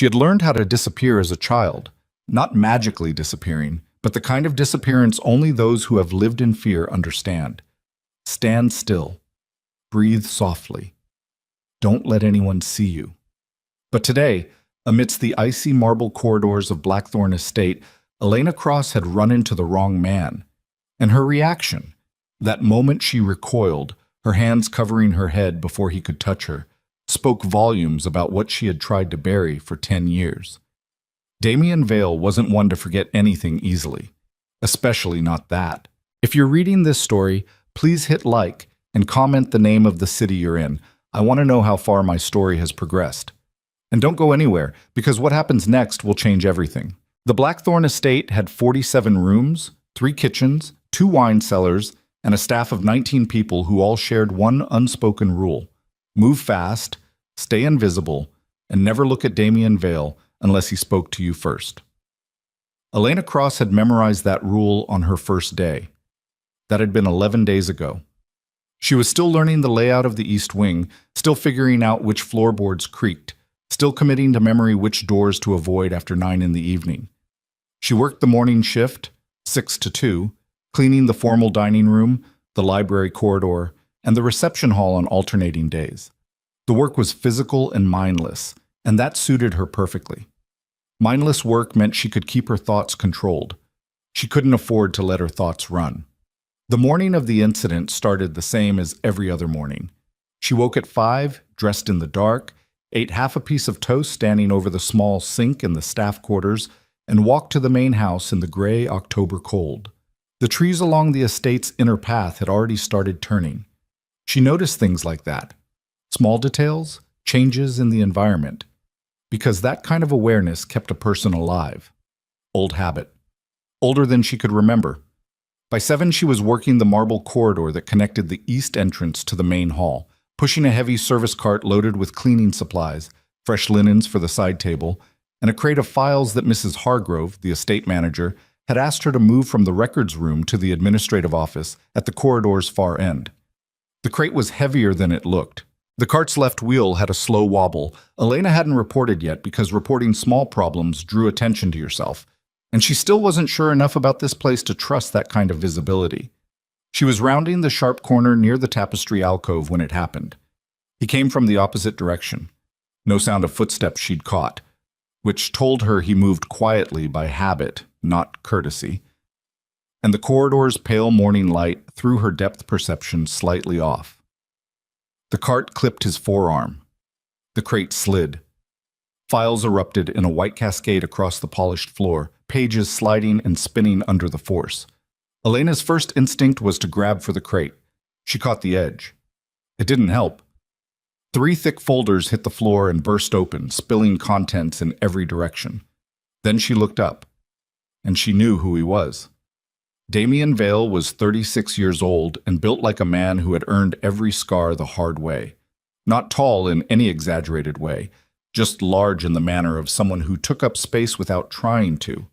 She had learned how to disappear as a child, not magically disappearing, but the kind of disappearance only those who have lived in fear understand. Stand still. Breathe softly. Don't let anyone see you. But today, amidst the icy marble corridors of Blackthorn Estate, Elena Cross had run into the wrong man. And her reaction, that moment she recoiled, her hands covering her head before he could touch her, spoke volumes about what she had tried to bury for 10 years. Damien Vale wasn't one to forget anything easily, especially not that. If you're reading this story, please hit like and comment the name of the city you're in. I want to know how far my story has progressed. And don't go anywhere, because what happens next will change everything. The Blackthorn Estate had 47 rooms, 3 kitchens, 2 wine cellars, and a staff of 19 people who all shared one unspoken rule: move fast, stay invisible, and never look at Damien Vale unless he spoke to you first. Elena Cross had memorized that rule on her first day. That had been 11 days ago. She was still learning the layout of the East Wing, still figuring out which floorboards creaked, still committing to memory which doors to avoid after 9 in the evening. She worked the morning shift, 6 to 2, cleaning the formal dining room, the library corridor, and the reception hall on alternating days. The work was physical and mindless, and that suited her perfectly. Mindless work meant she could keep her thoughts controlled. She couldn't afford to let her thoughts run. The morning of the incident started the same as every other morning. She woke at 5, dressed in the dark, ate half a piece of toast standing over the small sink in the staff quarters, and walked to the main house in the gray October cold. The trees along the estate's inner path had already started turning. She noticed things like that. Small details, changes in the environment. Because that kind of awareness kept a person alive. Old habit. Older than she could remember. By 7, she was working the marble corridor that connected the east entrance to the main hall, pushing a heavy service cart loaded with cleaning supplies, fresh linens for the side table, and a crate of files that Mrs. Hargrove, the estate manager, had asked her to move from the records room to the administrative office at the corridor's far end. The crate was heavier than it looked. The cart's left wheel had a slow wobble. Elena hadn't reported yet because reporting small problems drew attention to yourself, and she still wasn't sure enough about this place to trust that kind of visibility. She was rounding the sharp corner near the tapestry alcove when it happened. He came from the opposite direction. No sound of footsteps she'd caught, which told her he moved quietly by habit, not courtesy. And the corridor's pale morning light threw her depth perception slightly off. The cart clipped his forearm. The crate slid. Files erupted in a white cascade across the polished floor, pages sliding and spinning under the force. Elena's first instinct was to grab for the crate. She caught the edge. It didn't help. 3 thick folders hit the floor and burst open, spilling contents in every direction. Then she looked up, and she knew who he was. Damien Vale was 36 years old and built like a man who had earned every scar the hard way. Not tall in any exaggerated way, just large in the manner of someone who took up space without trying to.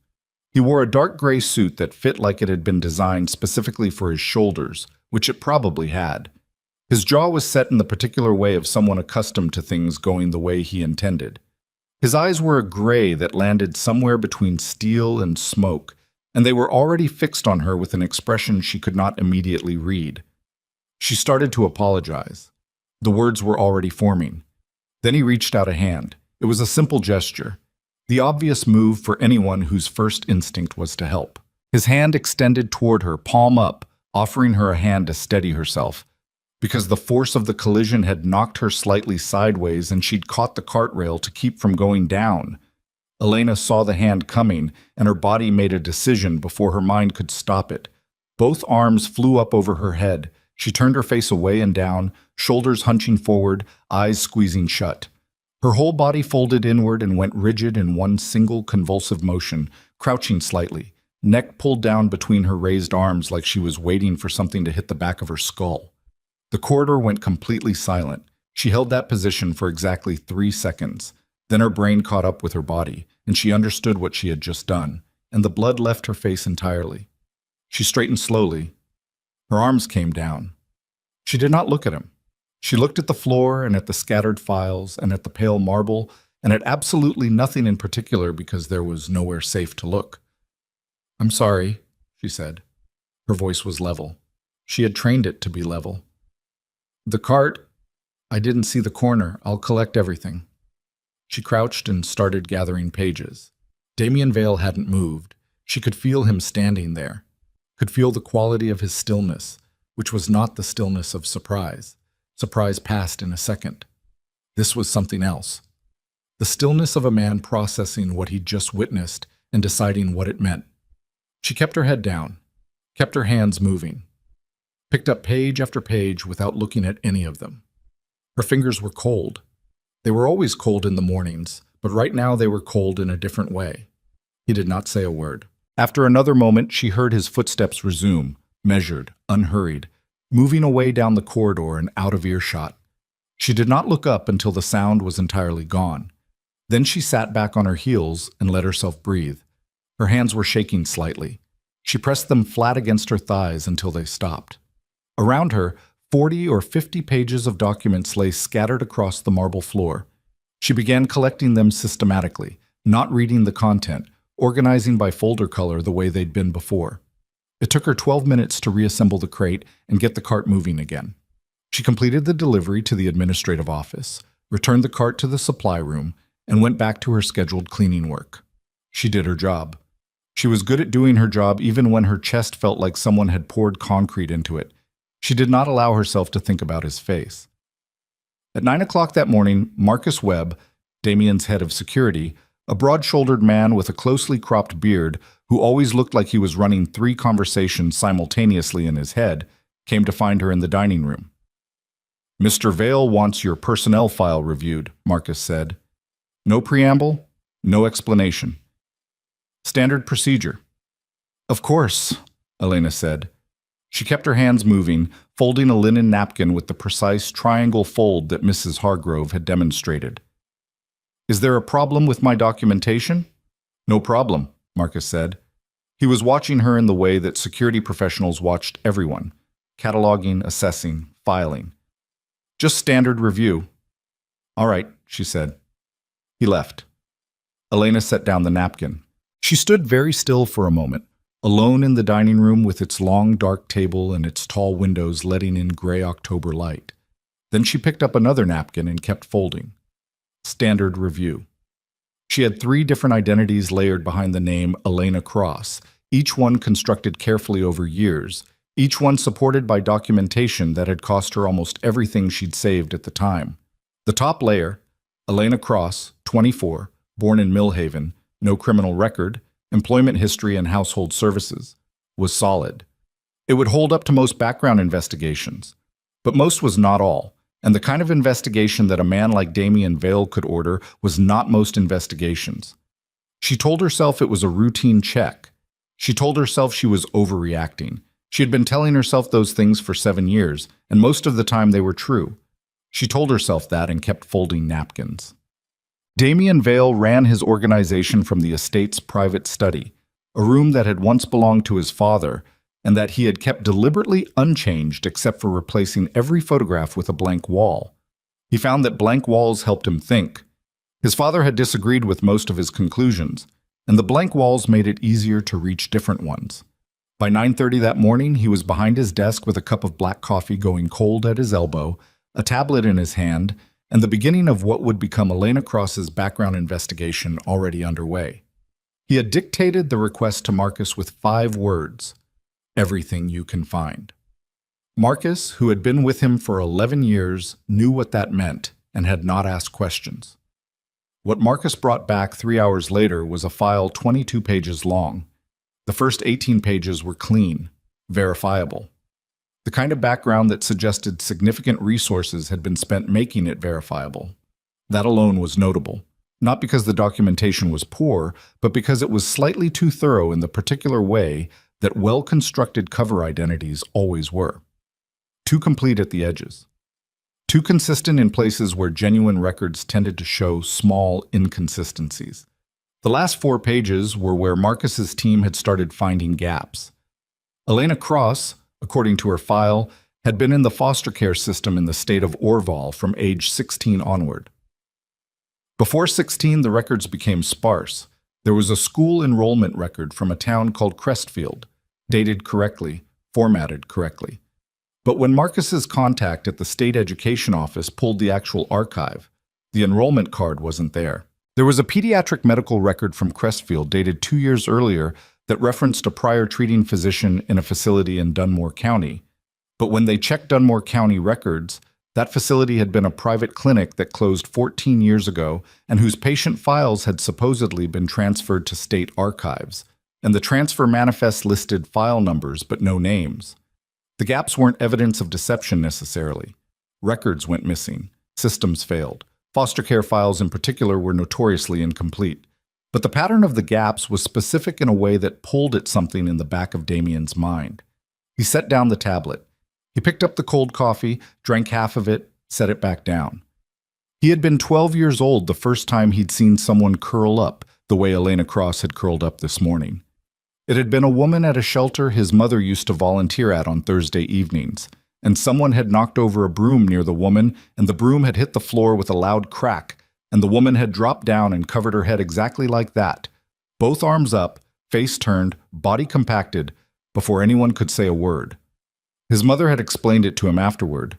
He wore a dark gray suit that fit like it had been designed specifically for his shoulders, which it probably had. His jaw was set in the particular way of someone accustomed to things going the way he intended. His eyes were a gray that landed somewhere between steel and smoke, and they were already fixed on her with an expression she could not immediately read. She started to apologize. The words were already forming. Then he reached out a hand. It was a simple gesture, the obvious move for anyone whose first instinct was to help. His hand extended toward her, palm up, offering her a hand to steady herself, because the force of the collision had knocked her slightly sideways and she'd caught the cart rail to keep from going down. Elena saw the hand coming, and her body made a decision before her mind could stop it. Both arms flew up over her head. She turned her face away and down, shoulders hunching forward, eyes squeezing shut. Her whole body folded inward and went rigid in one single convulsive motion, crouching slightly, neck pulled down between her raised arms like she was waiting for something to hit the back of her skull. The corridor went completely silent. She held that position for exactly 3 seconds. Then her brain caught up with her body, and she understood what she had just done, and the blood left her face entirely. She straightened slowly. Her arms came down. She did not look at him. She looked at the floor and at the scattered files and at the pale marble, and at absolutely nothing in particular because there was nowhere safe to look. "I'm sorry," she said. Her voice was level. She had trained it to be level. "The cart, I didn't see the corner. I'll collect everything." She crouched and started gathering pages. Damien Vale hadn't moved. She could feel him standing there, could feel the quality of his stillness, which was not the stillness of surprise. Surprise passed in a second. This was something else. The stillness of a man processing what he'd just witnessed and deciding what it meant. She kept her head down, kept her hands moving, picked up page after page without looking at any of them. Her fingers were cold. They were always cold in the mornings, but right now they were cold in a different way. He did not say a word. After another moment, she heard his footsteps resume, measured, unhurried, moving away down the corridor and out of earshot. She did not look up until the sound was entirely gone. Then she sat back on her heels and let herself breathe. Her hands were shaking slightly. She pressed them flat against her thighs until they stopped. Around her, 40 or 50 pages of documents lay scattered across the marble floor. She began collecting them systematically, not reading the content, organizing by folder color the way they'd been before. It took her 12 minutes to reassemble the crate and get the cart moving again. She completed the delivery to the administrative office, returned the cart to the supply room, and went back to her scheduled cleaning work. She did her job. She was good at doing her job even when her chest felt like someone had poured concrete into it. She did not allow herself to think about his face. At 9 o'clock that morning, Marcus Webb, Damien's head of security, a broad-shouldered man with a closely cropped beard who always looked like he was running 3 conversations simultaneously in his head, came to find her in the dining room. "Mr. Vale wants your personnel file reviewed," Marcus said. "No preamble, no explanation. Standard procedure." "Of course," Elena said. She kept her hands moving, folding a linen napkin with the precise triangle fold that Mrs. Hargrove had demonstrated. "Is there a problem with my documentation?" "No problem," Marcus said. He was watching her in the way that security professionals watched everyone, cataloging, assessing, filing. "Just standard review." "All right," she said. He left. Elena set down the napkin. She stood very still for a moment, alone in the dining room with its long dark table and its tall windows letting in gray October light. Then she picked up another napkin and kept folding. Standard review. She had 3 different identities layered behind the name Elena Cross, each one constructed carefully over years, each one supported by documentation that had cost her almost everything she'd saved at the time. The top layer, Elena Cross, 24, born in Millhaven, no criminal record, employment history and household services, was solid. It would hold up to most background investigations. But most was not all, and the kind of investigation that a man like Damien Vale could order was not most investigations. She told herself it was a routine check. She told herself she was overreacting. She had been telling herself those things for 7 years, and most of the time they were true. She told herself that and kept folding napkins. Damien Vale ran his organization from the estate's private study, a room that had once belonged to his father, and that he had kept deliberately unchanged except for replacing every photograph with a blank wall. He found that blank walls helped him think. His father had disagreed with most of his conclusions, and the blank walls made it easier to reach different ones. By 9:30 that morning, he was behind his desk with a cup of black coffee going cold at his elbow, a tablet in his hand, and the beginning of what would become Elena Cross's background investigation already underway. He had dictated the request to Marcus with 5 words: everything you can find. Marcus, who had been with him for 11 years, knew what that meant and had not asked questions. What Marcus brought back 3 hours later was a file 22 pages long. The first 18 pages were clean, verifiable. The kind of background that suggested significant resources had been spent making it verifiable. That alone was notable, not because the documentation was poor, but because it was slightly too thorough in the particular way that well-constructed cover identities always were. Too complete at the edges. Too consistent in places where genuine records tended to show small inconsistencies. The last 4 pages were where Marcus's team had started finding gaps. Elena Cross, according to her file, had been in the foster care system in the state of Orval from age 16 onward. Before 16, the records became sparse. There was a school enrollment record from a town called Crestfield, dated correctly, formatted correctly. But when Marcus's contact at the state education office pulled the actual archive, the enrollment card wasn't there. There was a pediatric medical record from Crestfield dated 2 years earlier that referenced a prior treating physician in a facility in Dunmore County. But when they checked Dunmore County records, that facility had been a private clinic that closed 14 years ago and whose patient files had supposedly been transferred to state archives. And the transfer manifest listed file numbers but no names. The gaps weren't evidence of deception necessarily. Records went missing. Systems failed. Foster care files in particular were notoriously incomplete. But the pattern of the gaps was specific in a way that pulled at something in the back of Damien's mind. He set down the tablet. He picked up the cold coffee, drank half of it, set it back down. He had been 12 years old the first time he'd seen someone curl up the way Elena Cross had curled up this morning. It had been a woman at a shelter his mother used to volunteer at on Thursday evenings, and someone had knocked over a broom near the woman, and the broom had hit the floor with a loud crack, and the woman had dropped down and covered her head exactly like that, both arms up, face turned, body compacted, before anyone could say a word. His mother had explained it to him afterward.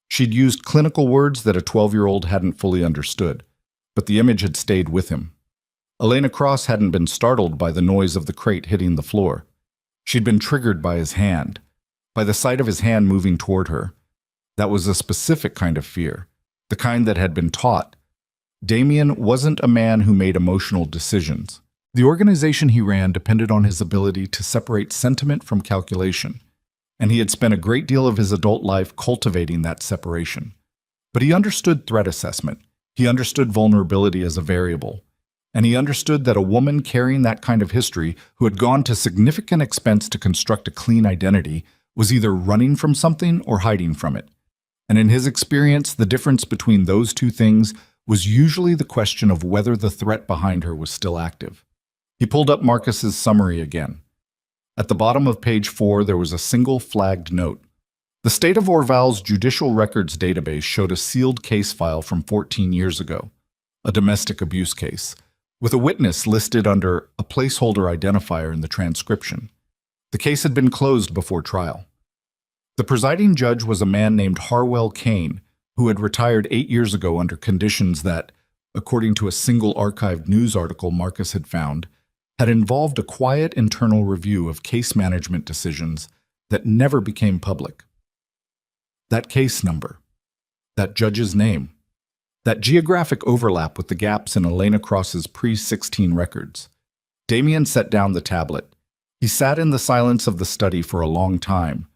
She'd used clinical words that a 12-year-old hadn't fully understood, but the image had stayed with him. Elena Cross hadn't been startled by the noise of the crate hitting the floor. She'd been triggered by his hand, by the sight of his hand moving toward her. That was a specific kind of fear, the kind that had been taught. Damien wasn't a man who made emotional decisions. The organization he ran depended on his ability to separate sentiment from calculation, and he had spent a great deal of his adult life cultivating that separation. But he understood threat assessment. He understood vulnerability as a variable. And he understood that a woman carrying that kind of history, who had gone to significant expense to construct a clean identity, was either running from something or hiding from it. And in his experience, the difference between those two things was usually the question of whether the threat behind her was still active. He pulled up Marcus's summary again. At the bottom of page 4, there was a single flagged note. The state of Orval's judicial records database showed a sealed case file from 14 years ago, a domestic abuse case, with a witness listed under a placeholder identifier in the transcription. The case had been closed before trial. The presiding judge was a man named Harwell Kane, who had retired 8 years ago under conditions that, according to a single archived news article Marcus had found, had involved a quiet internal review of case management decisions that never became public. That case number, that judge's name, that geographic overlap with the gaps in Elena Cross's pre-16 records. Damien set down the tablet. He sat in the silence of the study for a long time.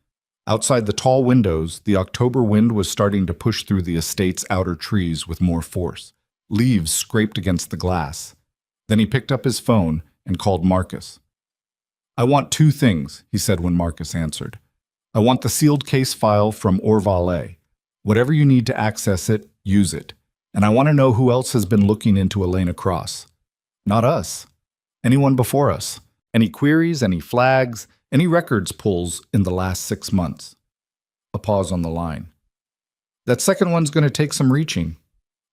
Outside the tall windows, the October wind was starting to push through the estate's outer trees with more force. Leaves scraped against the glass. Then he picked up his phone and called Marcus. "I want 2 things," he said when Marcus answered. "I want the sealed case file from Orval. Whatever you need to access it, use it. And I want to know who else has been looking into Elena Cross. Not us. Anyone before us. Any queries, any flags, any records pulls in the last 6 months." A pause on the line. "That second one's going to take some reaching."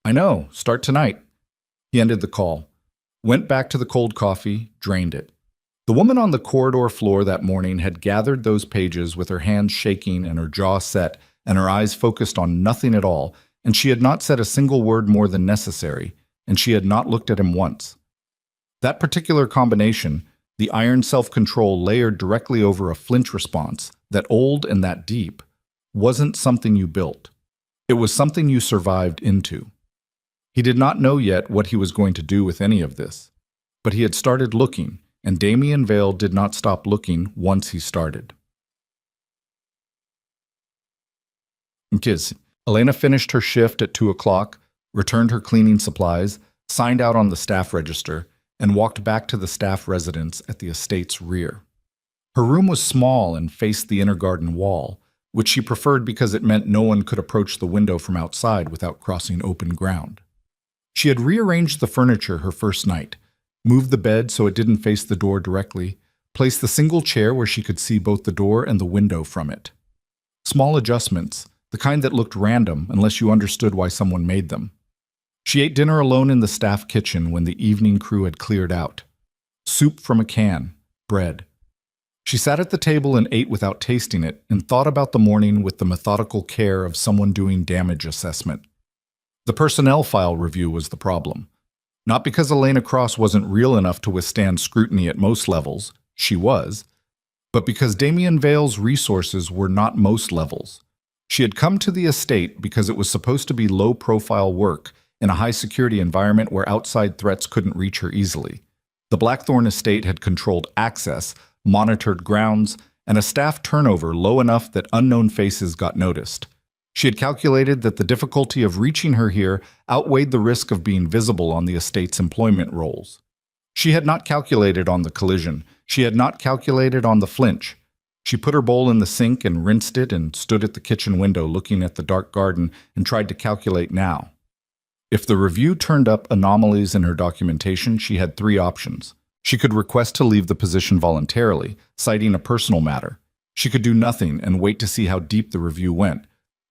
"I know. Start tonight." He ended the call, went back to the cold coffee, drained it. The woman on the corridor floor that morning had gathered those pages with her hands shaking and her jaw set and her eyes focused on nothing at all, and she had not said a single word more than necessary, and she had not looked at him once. That particular combination, the iron self-control layered directly over a flinch response, that old and that deep, wasn't something you built. It was something you survived into. He did not know yet what he was going to do with any of this, but he had started looking, and Damien Vale did not stop looking once he started. Elena finished her shift at 2 o'clock, returned her cleaning supplies, signed out on the staff register, and walked back to the staff residence at the estate's rear. Her room was small and faced the inner garden wall, which she preferred because it meant no one could approach the window from outside without crossing open ground. She had rearranged the furniture her first night, moved the bed so it didn't face the door directly, placed the single chair where she could see both the door and the window from it. Small adjustments, the kind that looked random unless you understood why someone made them. She ate dinner alone in the staff kitchen when the evening crew had cleared out. Soup from a can, bread. She sat at the table and ate without tasting it and thought about the morning with the methodical care of someone doing damage assessment. The personnel file review was the problem. Not because Elena Cross wasn't real enough to withstand scrutiny at most levels, she was, but because Damien Vale's resources were not most levels. She had come to the estate because it was supposed to be low-profile work in a high-security environment where outside threats couldn't reach her easily. The Blackthorn estate had controlled access, monitored grounds, and a staff turnover low enough that unknown faces got noticed. She had calculated that the difficulty of reaching her here outweighed the risk of being visible on the estate's employment rolls. She had not calculated on the collision. She had not calculated on the flinch. She put her bowl in the sink and rinsed it and stood at the kitchen window looking at the dark garden and tried to calculate now. If the review turned up anomalies in her documentation, she had three options. She could request to leave the position voluntarily, citing a personal matter. She could do nothing and wait to see how deep the review went.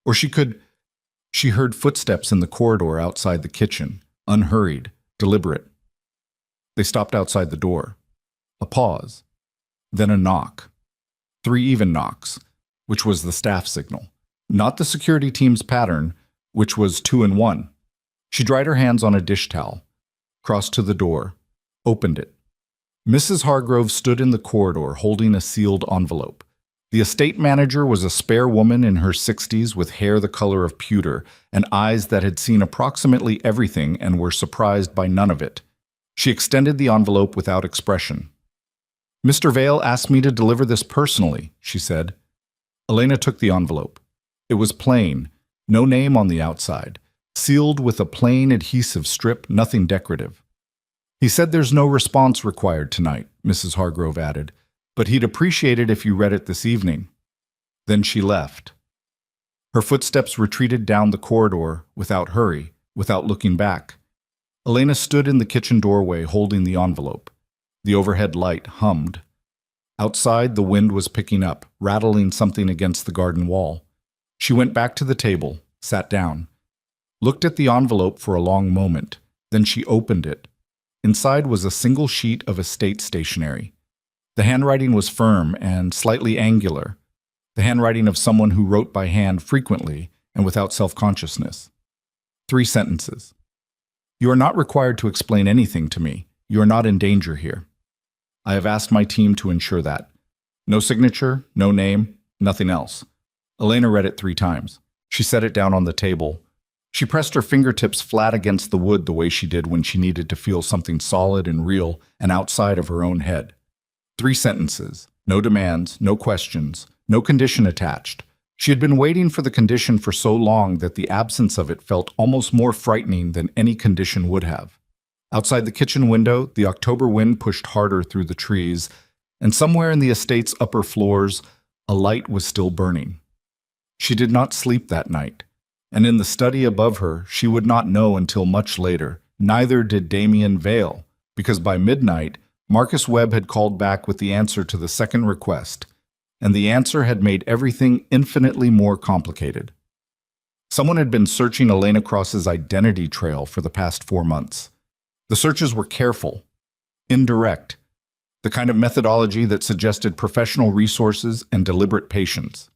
Or she heard footsteps in the corridor outside the kitchen, unhurried, deliberate. They stopped outside the door. A pause. Then a knock. 3 even knocks, which was the staff signal. Not the security team's pattern, which was 2 in 1. She dried her hands on a dish towel, crossed to the door, opened it. Mrs. Hargrove stood in the corridor holding a sealed envelope. The estate manager was a spare woman in her 60s with hair the color of pewter and eyes that had seen approximately everything and were surprised by none of it. She extended the envelope without expression. "Mr. Vale asked me to deliver this personally," she said. Elena took the envelope. It was plain, no name on the outside, sealed with a plain adhesive strip, nothing decorative. "He said there's no response required tonight," Mrs. Hargrove added, "but he'd appreciate it if you read it this evening." Then she left. Her footsteps retreated down the corridor without hurry, without looking back. Elena stood in the kitchen doorway holding the envelope. The overhead light hummed. Outside, the wind was picking up, rattling something against the garden wall. She went back to the table, sat down, looked at the envelope for a long moment, then she opened it. Inside was a single sheet of estate stationery. The handwriting was firm and slightly angular, the handwriting of someone who wrote by hand frequently and without self-consciousness. 3 sentences. "You are not required to explain anything to me. You are not in danger here. I have asked my team to ensure that. No signature, no name, nothing else." Elena read it 3 times. She set it down on the table. She pressed her fingertips flat against the wood the way she did when she needed to feel something solid and real and outside of her own head. 3 sentences, no demands, no questions, no condition attached. She had been waiting for the condition for so long that the absence of it felt almost more frightening than any condition would have. Outside the kitchen window, the October wind pushed harder through the trees, and somewhere in the estate's upper floors, a light was still burning. She did not sleep that night, and in the study above her, she would not know until much later. Neither did Damien Vale, because by midnight, Marcus Webb had called back with the answer to the second request, and the answer had made everything infinitely more complicated. Someone had been searching Elena Cross's identity trail for the past 4 months. The searches were careful, indirect, the kind of methodology that suggested professional resources and deliberate patience.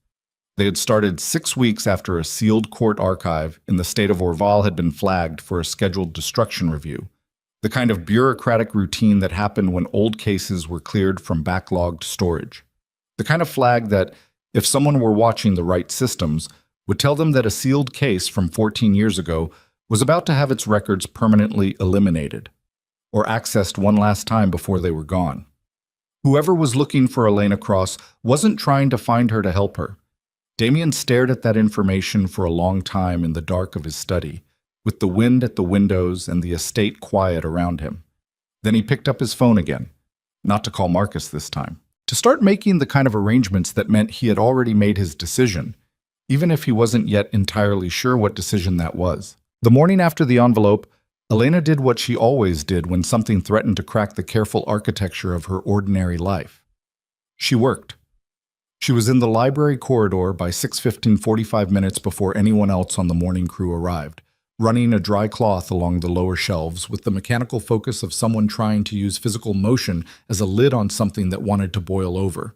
They had started 6 weeks after a sealed court archive in the state of Orval had been flagged for a scheduled destruction review, the kind of bureaucratic routine that happened when old cases were cleared from backlogged storage. The kind of flag that, if someone were watching the right systems, would tell them that a sealed case from 14 years ago was about to have its records permanently eliminated, or accessed one last time before they were gone. Whoever was looking for Elena Cross wasn't trying to find her to help her. Damien stared at that information for a long time in the dark of his study, with the wind at the windows and the estate quiet around him. Then he picked up his phone again, not to call Marcus this time, to start making the kind of arrangements that meant he had already made his decision, even if he wasn't yet entirely sure what decision that was. The morning after the envelope, Elena did what she always did when something threatened to crack the careful architecture of her ordinary life. She worked. She was in the library corridor by 6:15, 45 minutes before anyone else on the morning crew arrived, running a dry cloth along the lower shelves with the mechanical focus of someone trying to use physical motion as a lid on something that wanted to boil over.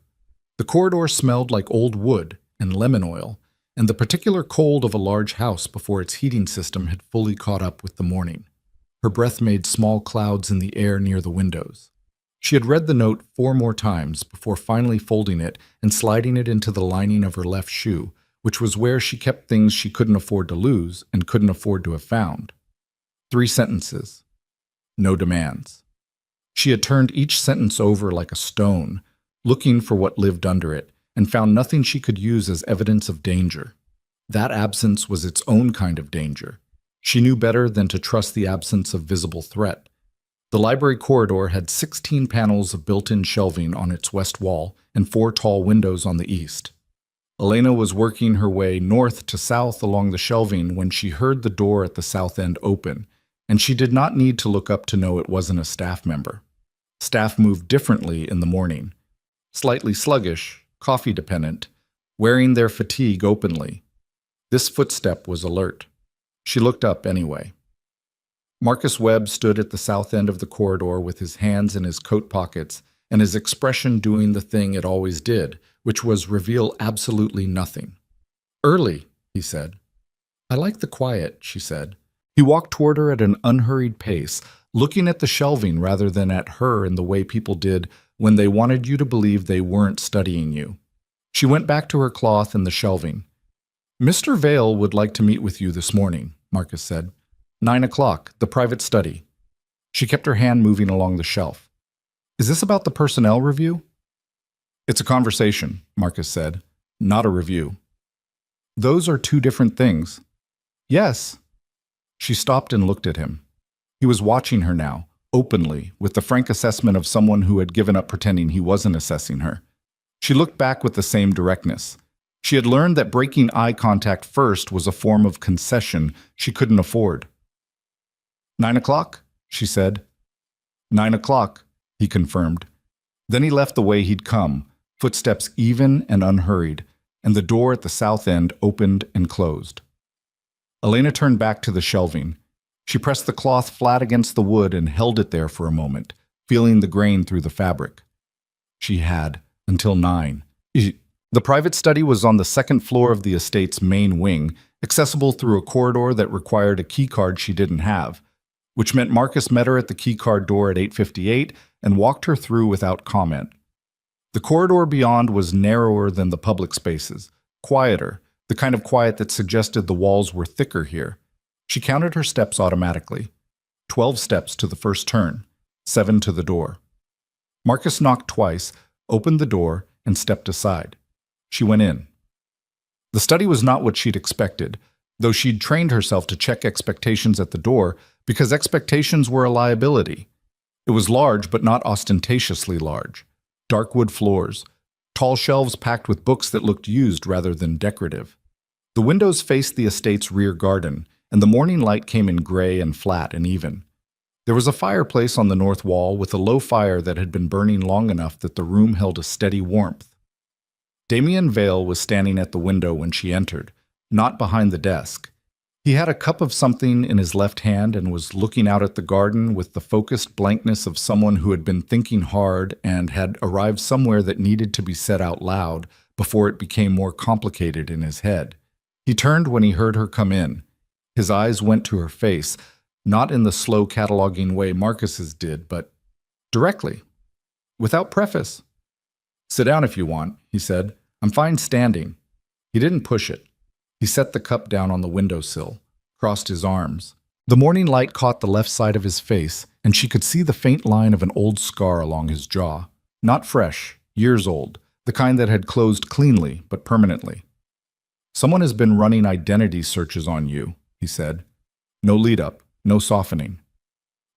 The corridor smelled like old wood and lemon oil, and the particular cold of a large house before its heating system had fully caught up with the morning. Her breath made small clouds in the air near the windows. She had read the note 4 more times before finally folding it and sliding it into the lining of her left shoe, which was where she kept things she couldn't afford to lose and couldn't afford to have found. 3 sentences. No demands. She had turned each sentence over like a stone, looking for what lived under it, and found nothing she could use as evidence of danger. That absence was its own kind of danger. She knew better than to trust the absence of visible threat. The library corridor had 16 panels of built-in shelving on its west wall and 4 tall windows on the east. Elena was working her way north to south along the shelving when she heard the door at the south end open, and she did not need to look up to know it wasn't a staff member. Staff moved differently in the morning. Slightly sluggish, coffee-dependent, wearing their fatigue openly. This footstep was alert. She looked up anyway. Marcus Webb stood at the south end of the corridor with his hands in his coat pockets and his expression doing the thing it always did, which was reveal absolutely nothing. "Early," he said. "I like the quiet," she said. He walked toward her at an unhurried pace, looking at the shelving rather than at her in the way people did when they wanted you to believe they weren't studying you. She went back to her cloth and the shelving. "Mr. Vale would like to meet with you this morning," Marcus said. 9 o'clock, the private study." She kept her hand moving along the shelf. "Is this about the personnel review?" "It's a conversation," Marcus said, "not a review." "Those are 2 different things." "Yes." She stopped and looked at him. He was watching her now, openly, with the frank assessment of someone who had given up pretending he wasn't assessing her. She looked back with the same directness. She had learned that breaking eye contact first was a form of concession she couldn't afford. 9 o'clock, she said. 9 o'clock, he confirmed. Then he left the way he'd come, footsteps even and unhurried, and the door at the south end opened and closed. Elena turned back to the shelving. She pressed the cloth flat against the wood and held it there for a moment, feeling the grain through the fabric. She had, until 9. The private study was on the 2nd floor of the estate's main wing, accessible through a corridor that required a keycard she didn't have, which meant Marcus met her at the keycard door at 8:58 and walked her through without comment. The corridor beyond was narrower than the public spaces, quieter, the kind of quiet that suggested the walls were thicker here. She counted her steps automatically. 12 steps to the first turn, 7 to the door. Marcus knocked twice, opened the door, and stepped aside. She went in. The study was not what she'd expected, though she'd trained herself to check expectations at the door because expectations were a liability. It was large, but not ostentatiously large. Dark wood floors, tall shelves packed with books that looked used rather than decorative. The windows faced the estate's rear garden, and the morning light came in gray and flat and even. There was a fireplace on the north wall with a low fire that had been burning long enough that the room held a steady warmth. Damien Vale was standing at the window when she entered, not behind the desk. He had a cup of something in his left hand and was looking out at the garden with the focused blankness of someone who had been thinking hard and had arrived somewhere that needed to be said out loud before it became more complicated in his head. He turned when he heard her come in. His eyes went to her face, not in the slow cataloging way Marcus's did, but directly, without preface. "Sit down if you want," he said. "I'm fine standing." He didn't push it. He set the cup down on the windowsill, crossed his arms. The morning light caught the left side of his face, and she could see the faint line of an old scar along his jaw. Not fresh, years old, the kind that had closed cleanly but permanently. "Someone has been running identity searches on you," he said. "No lead-up, no softening.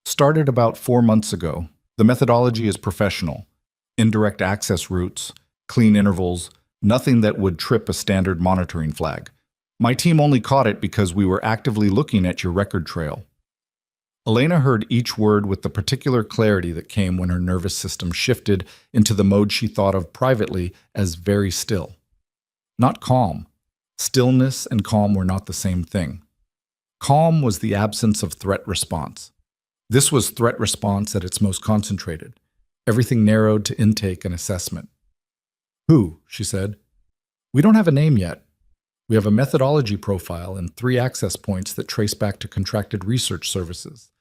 Started about 4 months ago. The methodology is professional. Indirect access routes, clean intervals, nothing that would trip a standard monitoring flag. My team only caught it because we were actively looking at your record trail." Elena heard each word with the particular clarity that came when her nervous system shifted into the mode she thought of privately as very still. Not calm. Stillness and calm were not the same thing. Calm was the absence of threat response. This was threat response at its most concentrated, everything narrowed to intake and assessment. Who? She said. We don't have a name yet. We have a methodology profile and 3 access points that trace back to contracted research services,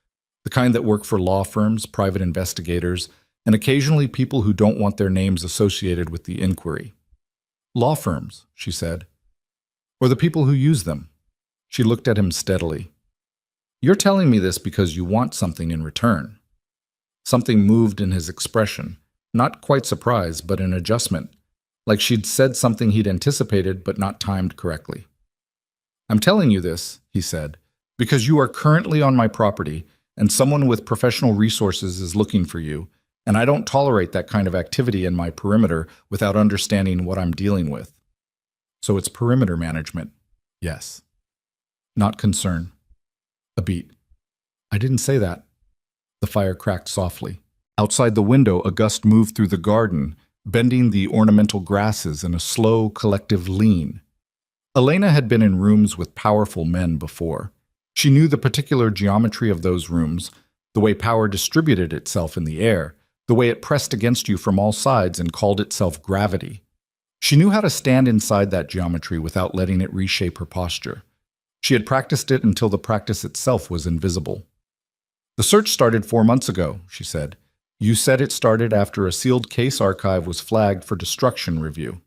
the kind that work for law firms, private investigators, and occasionally people who don't want their names associated with the inquiry. Law firms, she said. Or the people who use them. She looked at him steadily. You're telling me this because you want something in return. Something moved in his expression, not quite surprise, but an adjustment, like she'd said something he'd anticipated but not timed correctly. I'm telling you this, he said, because you are currently on my property and someone with professional resources is looking for you, and I don't tolerate that kind of activity in my perimeter without understanding what I'm dealing with. So it's perimeter management. Yes. Not concern. A beat. I didn't say that. The fire cracked softly. Outside the window, a gust moved through the garden, bending the ornamental grasses in a slow, collective lean. Elena had been in rooms with powerful men before. She knew the particular geometry of those rooms, the way power distributed itself in the air, the way it pressed against you from all sides and called itself gravity. She knew how to stand inside that geometry without letting it reshape her posture. She had practiced it until the practice itself was invisible. The search started 4 months ago, she said. You said it started after a sealed case archive was flagged for destruction review.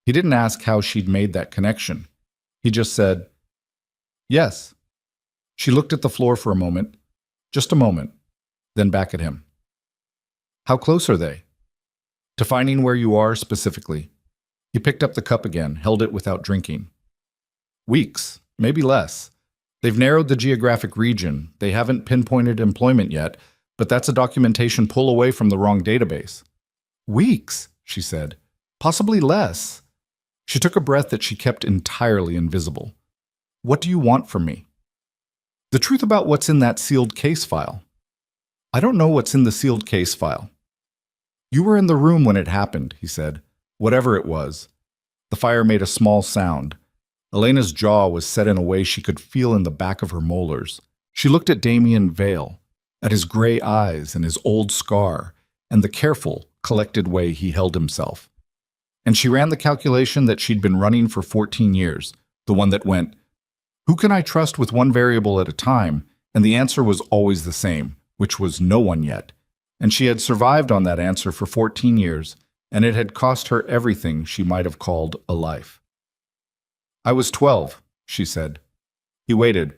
He didn't ask how she'd made that connection. He just said, yes. She looked at the floor for a moment, just a moment, then back at him. How close are they? To finding where you are specifically. He picked up the cup again, held it without drinking. Weeks, maybe less. They've narrowed the geographic region. They haven't pinpointed employment yet, but that's a documentation pull away from the wrong database. Weeks, she said. Possibly less. She took a breath that she kept entirely invisible. What do you want from me? The truth about what's in that sealed case file. I don't know what's in the sealed case file. You were in the room when it happened, he said. Whatever it was. The fire made a small sound. Elena's jaw was set in a way she could feel in the back of her molars. She looked at Damien Vale, at his gray eyes and his old scar, and the careful, collected way he held himself. And she ran the calculation that she'd been running for 14 years, the one that went, who can I trust with one variable at a time? And the answer was always the same, which was no one yet. And she had survived on that answer for 14 years, and it had cost her everything she might have called a life. I was 12, she said. He waited.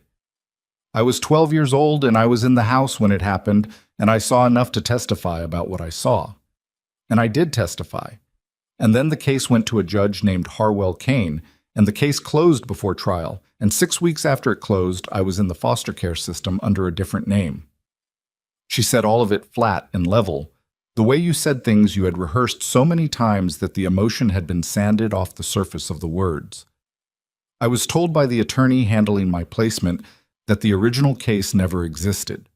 I was 12 years old, and I was in the house when it happened, and I saw enough to testify about what I saw. And I did testify. And then the case went to a judge named Harwell Kane, and the case closed before trial, and 6 weeks after it closed, I was in the foster care system under a different name. She said all of it flat and level, the way you said things you had rehearsed so many times that the emotion had been sanded off the surface of the words. I was told by the attorney handling my placement that the original case never existed,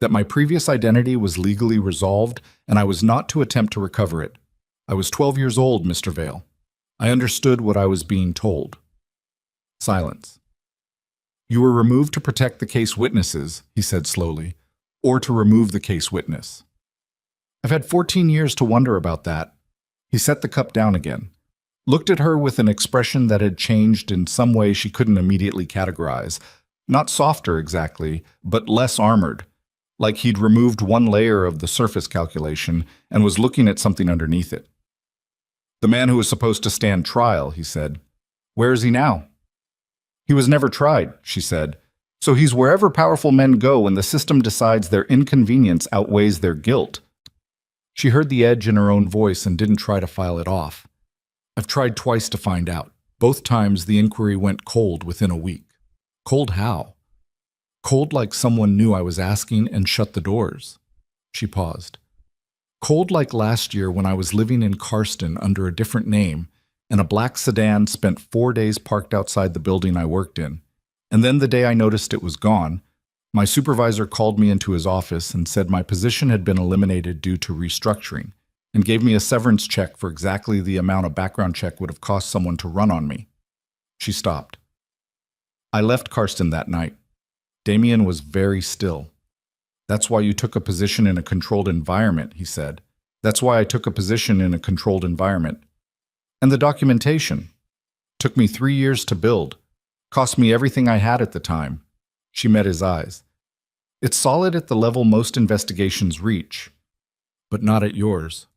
that my previous identity was legally resolved, and I was not to attempt to recover it. I was 12 years old, Mr. Vale. I understood what I was being told. Silence. You were removed to protect the case witnesses, he said slowly, or to remove the case witness. I've had 14 years to wonder about that. He set the cup down again, looked at her with an expression that had changed in some way she couldn't immediately categorize. Not softer exactly, but less armored, like he'd removed one layer of the surface calculation and was looking at something underneath it. The man who was supposed to stand trial, he said. Where is he now? He was never tried, she said. So he's wherever powerful men go when the system decides their inconvenience outweighs their guilt. She heard the edge in her own voice and didn't try to file it off. I've tried twice to find out. Both times the inquiry went cold within a week. Cold how? Cold like someone knew I was asking and shut the doors. She paused. Cold like last year when I was living in Karsten under a different name, and a black sedan spent 4 days parked outside the building I worked in. And then the day I noticed it was gone, my supervisor called me into his office and said my position had been eliminated due to restructuring, and gave me a severance check for exactly the amount a background check would have cost someone to run on me. She stopped. I left Karsten that night. Damien was very still. That's why you took a position in a controlled environment, he said. That's why I took a position in a controlled environment. And the documentation. Took me 3 years to build. Cost me everything I had at the time. She met his eyes. It's solid at the level most investigations reach, but not at yours.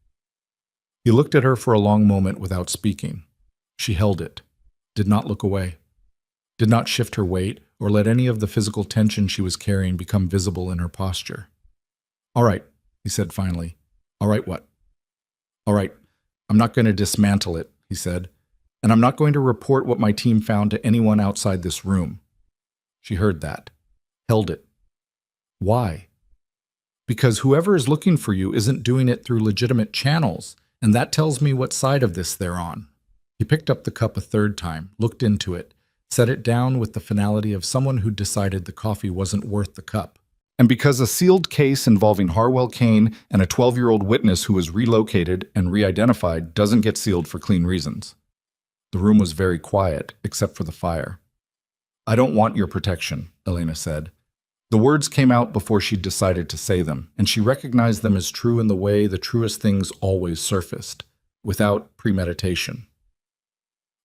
He looked at her for a long moment without speaking. She held it, did not look away, did not shift her weight or let any of the physical tension she was carrying become visible in her posture. All right, he said finally. All right, what? All right, I'm not going to dismantle it, he said, and I'm not going to report what my team found to anyone outside this room. She heard that, held it. Why? Because whoever is looking for you isn't doing it through legitimate channels, and that tells me what side of this they're on. He picked up the cup a third time, looked into it, set it down with the finality of someone who decided the coffee wasn't worth the cup. And because a sealed case involving Harwell Kane and a 12-year-old witness who was relocated and re-identified doesn't get sealed for clean reasons. The room was very quiet, except for the fire. I don't want your protection, Elena said. The words came out before she'd decided to say them, and she recognized them as true in the way the truest things always surfaced, without premeditation.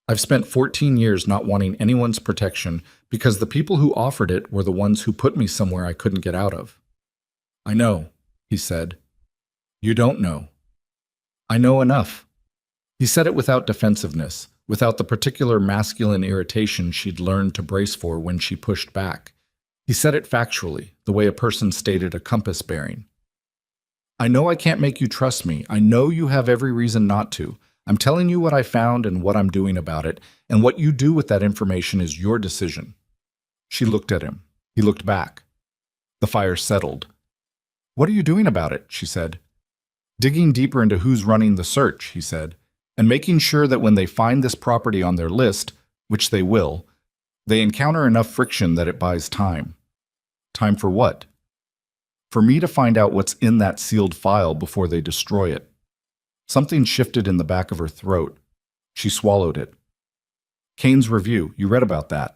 I've spent 14 years not wanting anyone's protection because the people who offered it were the ones who put me somewhere I couldn't get out of. I know, he said. You don't know. I know enough. He said it without defensiveness, without the particular masculine irritation she'd learned to brace for when she pushed back. He said it factually, the way a person stated a compass bearing. I know I can't make you trust me. I know you have every reason not to. I'm telling you what I found and what I'm doing about it, and what you do with that information is your decision. She looked at him. He looked back. The fire settled. What are you doing about it? She said. Digging deeper into who's running the search, he said, and making sure that when they find this property on their list, which they will, they encounter enough friction that it buys time. Time for what? For me to find out what's in that sealed file before they destroy it. Something shifted in the back of her throat. She swallowed it. Kane's review, you read about that.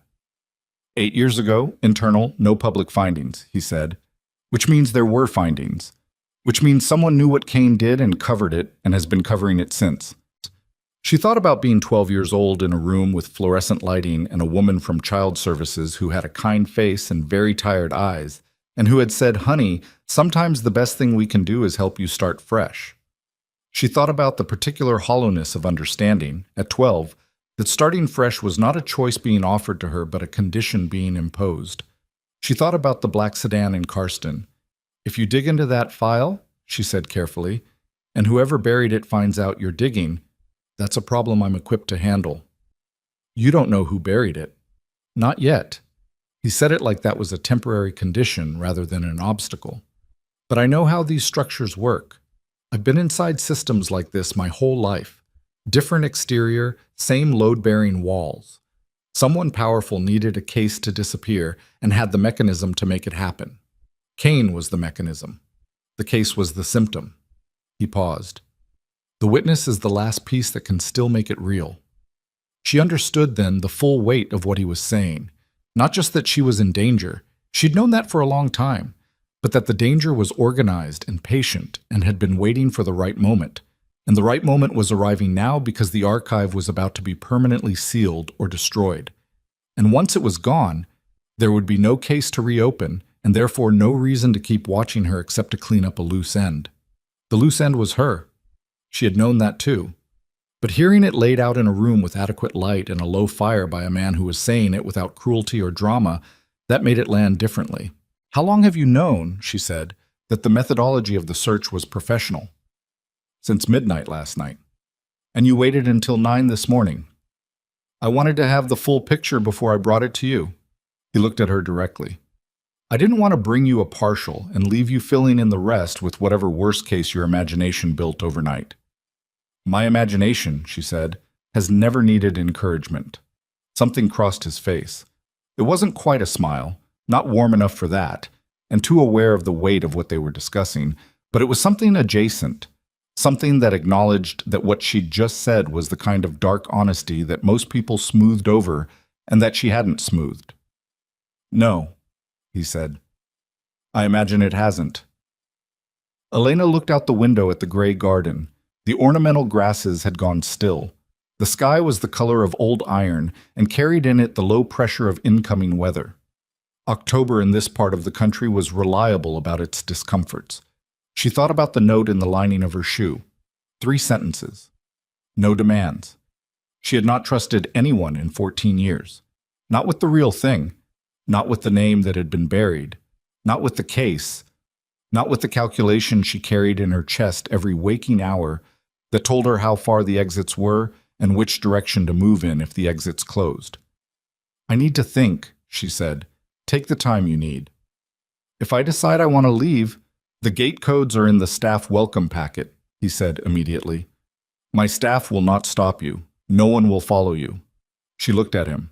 8 years ago, internal, no public findings, he said, which means there were findings, which means someone knew what Kane did and covered it and has been covering it since. She thought about being 12 years old in a room with fluorescent lighting and a woman from child services who had a kind face and very tired eyes, and who had said, honey, sometimes the best thing we can do is help you start fresh. She thought about the particular hollowness of understanding, at 12, that starting fresh was not a choice being offered to her but a condition being imposed. She thought about the black sedan in Karsten. If you dig into that file, she said carefully, and whoever buried it finds out you're digging, that's a problem I'm equipped to handle. You don't know who buried it. Not yet. He said it like that was a temporary condition rather than an obstacle. But I know how these structures work. I've been inside systems like this my whole life. Different exterior, same load-bearing walls. Someone powerful needed a case to disappear and had the mechanism to make it happen. Kane was the mechanism. The case was the symptom. He paused. The witness is the last piece that can still make it real. She understood then the full weight of what he was saying. Not just that she was in danger. She'd known that for a long time. But that the danger was organized and patient and had been waiting for the right moment. And the right moment was arriving now because the archive was about to be permanently sealed or destroyed. And once it was gone, there would be no case to reopen and therefore no reason to keep watching her except to clean up a loose end. The loose end was her. She had known that too. But hearing it laid out in a room with adequate light and a low fire by a man who was saying it without cruelty or drama, that made it land differently. How long have you known, she said, that the methodology of the search was professional? Since midnight last night. And you waited until 9 this morning. I wanted to have the full picture before I brought it to you. He looked at her directly. I didn't want to bring you a partial and leave you filling in the rest with whatever worst case your imagination built overnight. My imagination, she said, has never needed encouragement. Something crossed his face. It wasn't quite a smile, not warm enough for that, and too aware of the weight of what they were discussing, but it was something adjacent, something that acknowledged that what she'd just said was the kind of dark honesty that most people smoothed over and that she hadn't smoothed. No, he said. I imagine it hasn't. Elena looked out the window at the gray garden. The ornamental grasses had gone still. The sky was the color of old iron and carried in it the low pressure of incoming weather. October in this part of the country was reliable about its discomforts. She thought about the note in the lining of her shoe. 3 sentences. No demands. She had not trusted anyone in 14 years. Not with the real thing. Not with the name that had been buried. Not with the case. Not with the calculation she carried in her chest every waking hour that told her how far the exits were and which direction to move in if the exits closed. I need to think, she said. Take the time you need. If I decide I want to leave, the gate codes are in the staff welcome packet, he said immediately. My staff will not stop you. No one will follow you. She looked at him.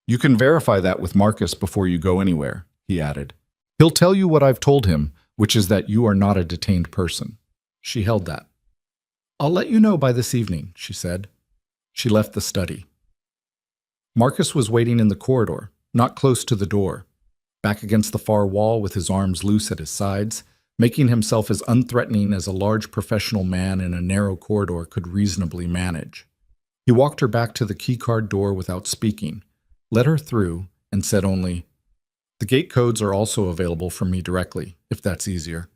You can verify that with Marcus before you go anywhere, he added. He'll tell you what I've told him, which is that you are not a detained person. She held that. I'll let you know by this evening, she said. She left the study. Marcus was waiting in the corridor, not close to the door, back against the far wall with his arms loose at his sides, making himself as unthreatening as a large professional man in a narrow corridor could reasonably manage. He walked her back to the keycard door without speaking, let her through, and said only, The gate codes are also available from me directly, if that's easier.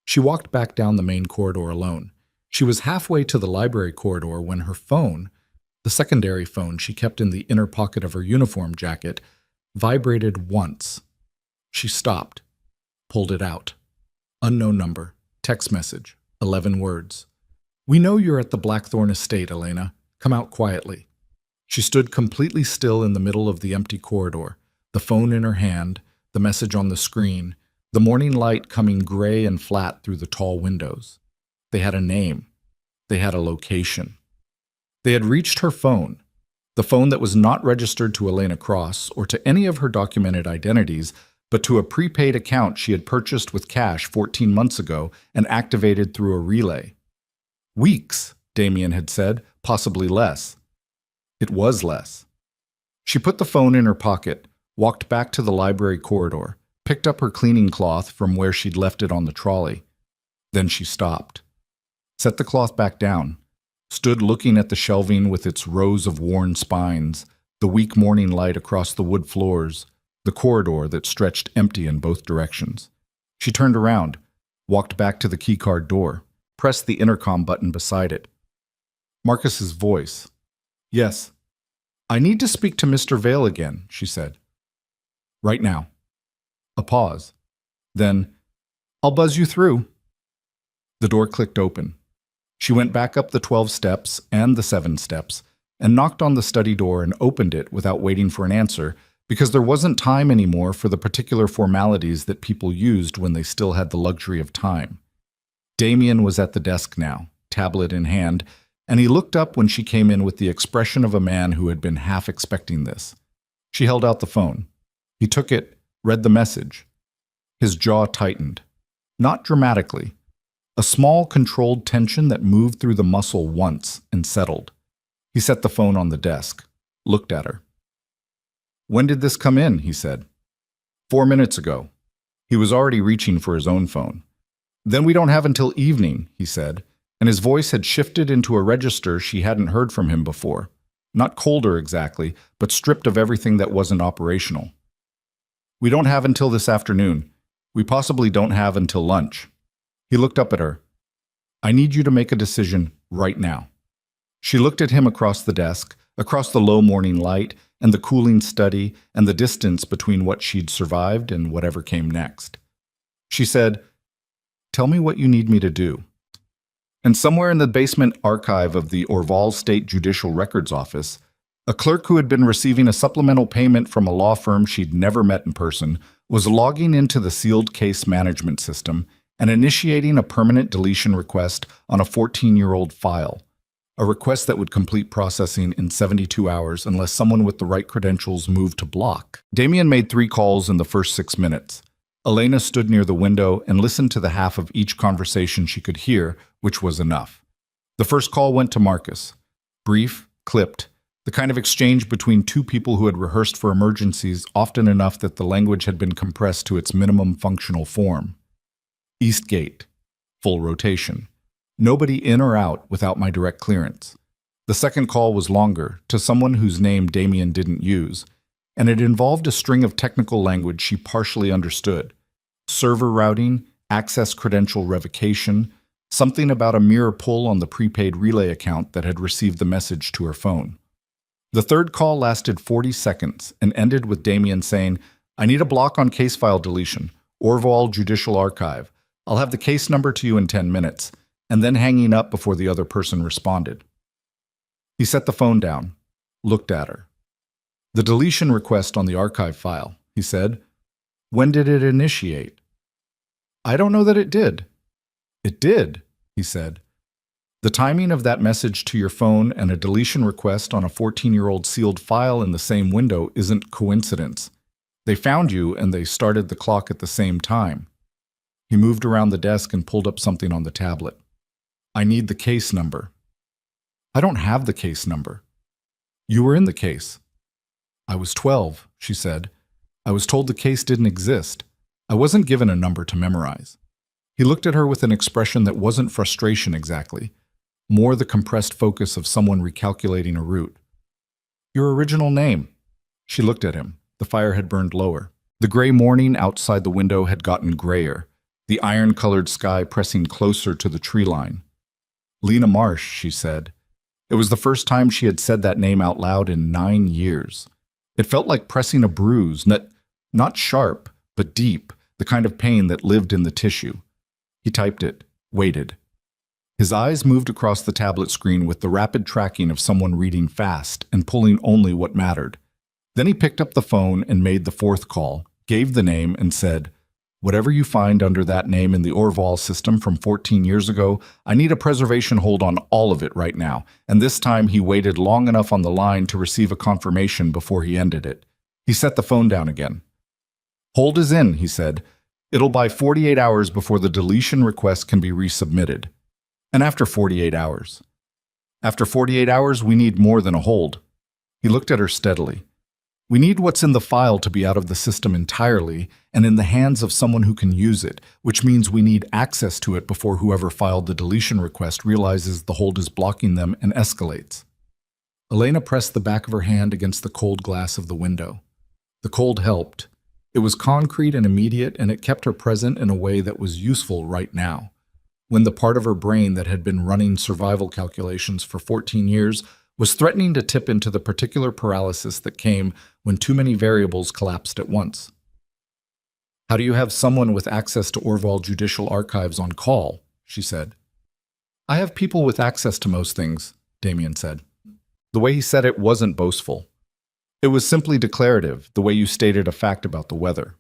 She walked back down the main corridor alone. She was halfway to the library corridor when her phone, the secondary phone she kept in the inner pocket of her uniform jacket, vibrated once. She stopped, pulled it out. Unknown number, text message, 11 words. We know you're at the Blackthorn estate, Elena. Come out quietly. She stood completely still in the middle of the empty corridor, the phone in her hand, the message on the screen, the morning light coming gray and flat through the tall windows. They had a name. They had a location. They had reached her phone, the phone that was not registered to Elena Cross or to any of her documented identities, but to a prepaid account she had purchased with cash 14 months ago and activated through a relay. Weeks, Damien had said, possibly less. It was less. She put the phone in her pocket, walked back to the library corridor, picked up her cleaning cloth from where she'd left it on the trolley. Then she stopped. Set the cloth back down, stood looking at the shelving with its rows of worn spines, the weak morning light across the wood floors, the corridor that stretched empty in both directions. She turned around, walked back to the keycard door, pressed the intercom button beside it. Marcus's voice. Yes. I need to speak to Mr. Vale again, she said. Right now. A pause. Then, I'll buzz you through. The door clicked open. She went back up the 12 steps and the 7 steps and knocked on the study door and opened it without waiting for an answer, because there wasn't time anymore for the particular formalities that people used when they still had the luxury of time. Damien was at the desk now, tablet in hand, and he looked up when she came in with the expression of a man who had been half expecting this. She held out the phone. He took it, read the message. His jaw tightened. Not dramatically. A small, controlled tension that moved through the muscle once and settled. He set the phone on the desk, looked at her. When did this come in? He said. 4 minutes ago. He was already reaching for his own phone. Then we don't have until evening, he said, and his voice had shifted into a register she hadn't heard from him before. Not colder exactly, but stripped of everything that wasn't operational. We don't have until this afternoon. We possibly don't have until lunch. He looked up at her. I need you to make a decision right now. She looked at him across the desk, across the low morning light, and the cooling study, and the distance between what she'd survived and whatever came next. She said, Tell me what you need me to do. And somewhere in the basement archive of the Orval State Judicial Records Office, a clerk who had been receiving a supplemental payment from a law firm she'd never met in person was logging into the sealed case management system and initiating a permanent deletion request on a 14-year-old file. A request that would complete processing in 72 hours unless someone with the right credentials moved to block. Damien made 3 calls in the first 6 minutes. Elena stood near the window and listened to the half of each conversation she could hear, which was enough. The first call went to Marcus. Brief, clipped, The kind of exchange between two people who had rehearsed for emergencies often enough that the language had been compressed to its minimum functional form. East Gate. Full rotation. Nobody in or out without my direct clearance. The second call was longer, to someone whose name Damien didn't use, and it involved a string of technical language she partially understood. Server routing, access credential revocation, something about a mirror pull on the prepaid relay account that had received the message to her phone. The third call lasted 40 seconds and ended with Damien saying, "I need a block on case file deletion, Orval Judicial Archive. I'll have the case number to you in 10 minutes, and then hanging up before the other person responded. He set the phone down, looked at her. "The deletion request on the archive file," he said. "When did it initiate?" "I don't know that it did." "It did," he said. "The timing of that message to your phone and a deletion request on a 14-year-old sealed file in the same window isn't coincidence. They found you and they started the clock at the same time." He moved around the desk and pulled up something on the tablet. "I need the case number." "I don't have the case number." "You were in the case." "I was 12, she said. "I was told the case didn't exist. I wasn't given a number to memorize." He looked at her with an expression that wasn't frustration exactly, more the compressed focus of someone recalculating a route. "Your original name." She looked at him. The fire had burned lower. The gray morning outside the window had gotten grayer, the iron-colored sky pressing closer to the tree line. "Lena Marsh," she said. It was the first time she had said that name out loud in 9 years. It felt like pressing a bruise, not sharp, but deep, the kind of pain that lived in the tissue. He typed it, waited. His eyes moved across the tablet screen with the rapid tracking of someone reading fast and pulling only what mattered. Then he picked up the phone and made the fourth call, gave the name, and said, "Whatever you find under that name in the Orval system from 14 years ago, I need a preservation hold on all of it right now." And this time he waited long enough on the line to receive a confirmation before he ended it. He set the phone down again. "Hold is in," he said. "It'll buy 48 hours before the deletion request can be resubmitted." "And after 48 hours?" "After 48 hours, we need more than a hold." He looked at her steadily. "We need what's in the file to be out of the system entirely and in the hands of someone who can use it, which means we need access to it before whoever filed the deletion request realizes the hold is blocking them and escalates." Elena pressed the back of her hand against the cold glass of the window. The cold helped. It was concrete and immediate, and it kept her present in a way that was useful right now, when the part of her brain that had been running survival calculations for 14 years was threatening to tip into the particular paralysis that came when too many variables collapsed at once. "How do you have someone with access to Orval Judicial Archives on call?" she said. "I have people with access to most things," Damien said. The way he said it wasn't boastful. It was simply declarative, the way you stated a fact about the weather.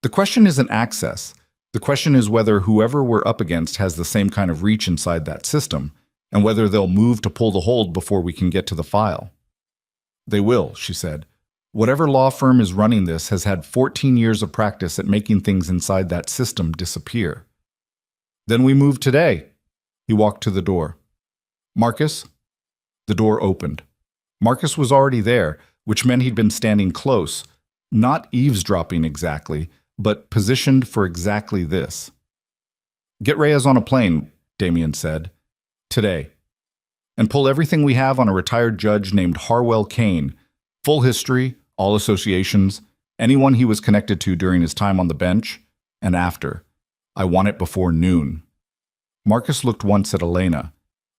The question isn't access. The question is whether whoever we're up against has the same kind of reach inside that system, and whether they'll move to pull the hold before we can get to the file. "They will," she said. "Whatever law firm is running this has had 14 years of practice at making things inside that system disappear." "Then we move today." He walked to the door. "Marcus?" The door opened. Marcus was already there, which meant he'd been standing close, not eavesdropping exactly, but positioned for exactly this. "Get Reyes on a plane," Damien said. "Today. And pull everything we have on a retired judge named Harwell Kane, full history, all associations, anyone he was connected to during his time on the bench, and after. I want it before noon." Marcus looked once at Elena,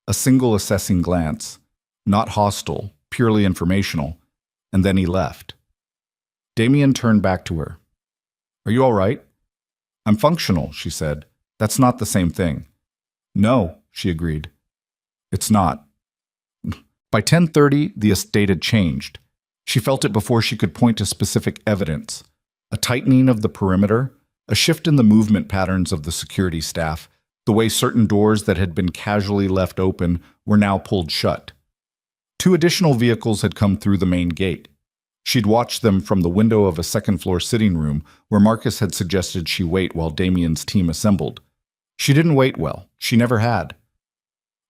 a single assessing glance, not hostile, purely informational, and then he left. Damien turned back to her. "Are you all right?" "I'm functional," she said. "That's not the same thing." "No," she agreed. "It's not." By 10:30, the estate had changed. She felt it before she could point to specific evidence. A tightening of the perimeter, a shift in the movement patterns of the security staff, the way certain doors that had been casually left open were now pulled shut. 2 additional vehicles had come through the main gate. She'd watched them from the window of a second-floor sitting room where Marcus had suggested she wait while Damien's team assembled. She didn't wait well. She never had.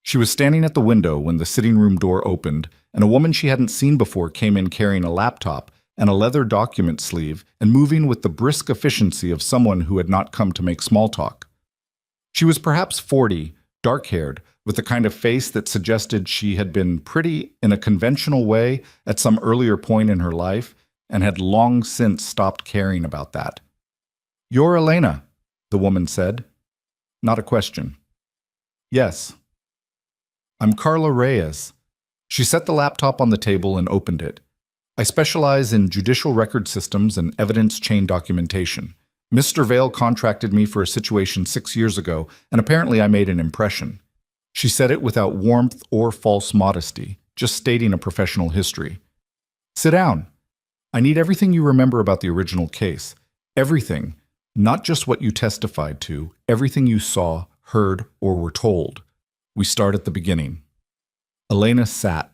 She was standing at the window when the sitting room door opened, and a woman she hadn't seen before came in carrying a laptop and a leather document sleeve and moving with the brisk efficiency of someone who had not come to make small talk. She was perhaps 40, dark-haired, with the kind of face that suggested she had been pretty in a conventional way at some earlier point in her life and had long since stopped caring about that. "You're Elena," the woman said. Not a question. "Yes." "I'm Carla Reyes." She set the laptop on the table and opened it. "I specialize in judicial record systems and evidence chain documentation. Mr. Vale contracted me for a situation 6 years ago, and apparently I made an impression." She said it without warmth or false modesty, just stating a professional history. "Sit down. I need everything you remember about the original case. Everything, not just what you testified to, everything you saw, heard, or were told. We start at the beginning." Elena sat.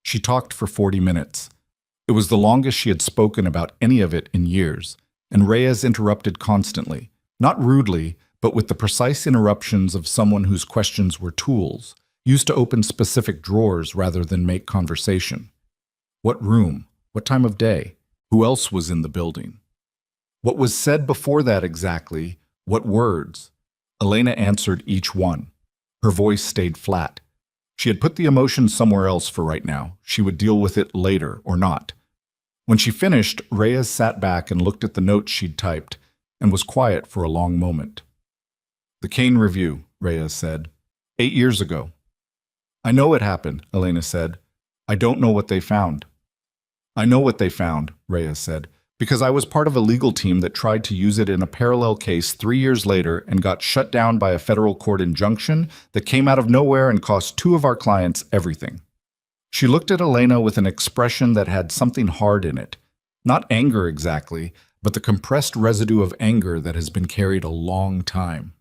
She talked for 40 minutes. It was the longest she had spoken about any of it in years, and Reyes interrupted constantly, not rudely, but with the precise interruptions of someone whose questions were tools, used to open specific drawers rather than make conversation. What room? What time of day? Who else was in the building? What was said before that exactly? What words? Elena answered each one. Her voice stayed flat. She had put the emotion somewhere else for right now. She would deal with it later or not. When she finished, Reyes sat back and looked at the notes she'd typed, and was quiet for a long moment. "The Kane Review," Reyes said. 8 years ago." "I know it happened," Elena said. "I don't know what they found." "I know what they found," Reyes said, "because I was part of a legal team that tried to use it in a parallel case 3 years later and got shut down by a federal court injunction that came out of nowhere and cost 2 of our clients everything." She looked at Elena with an expression that had something hard in it. Not anger exactly, but the compressed residue of anger that has been carried a long time.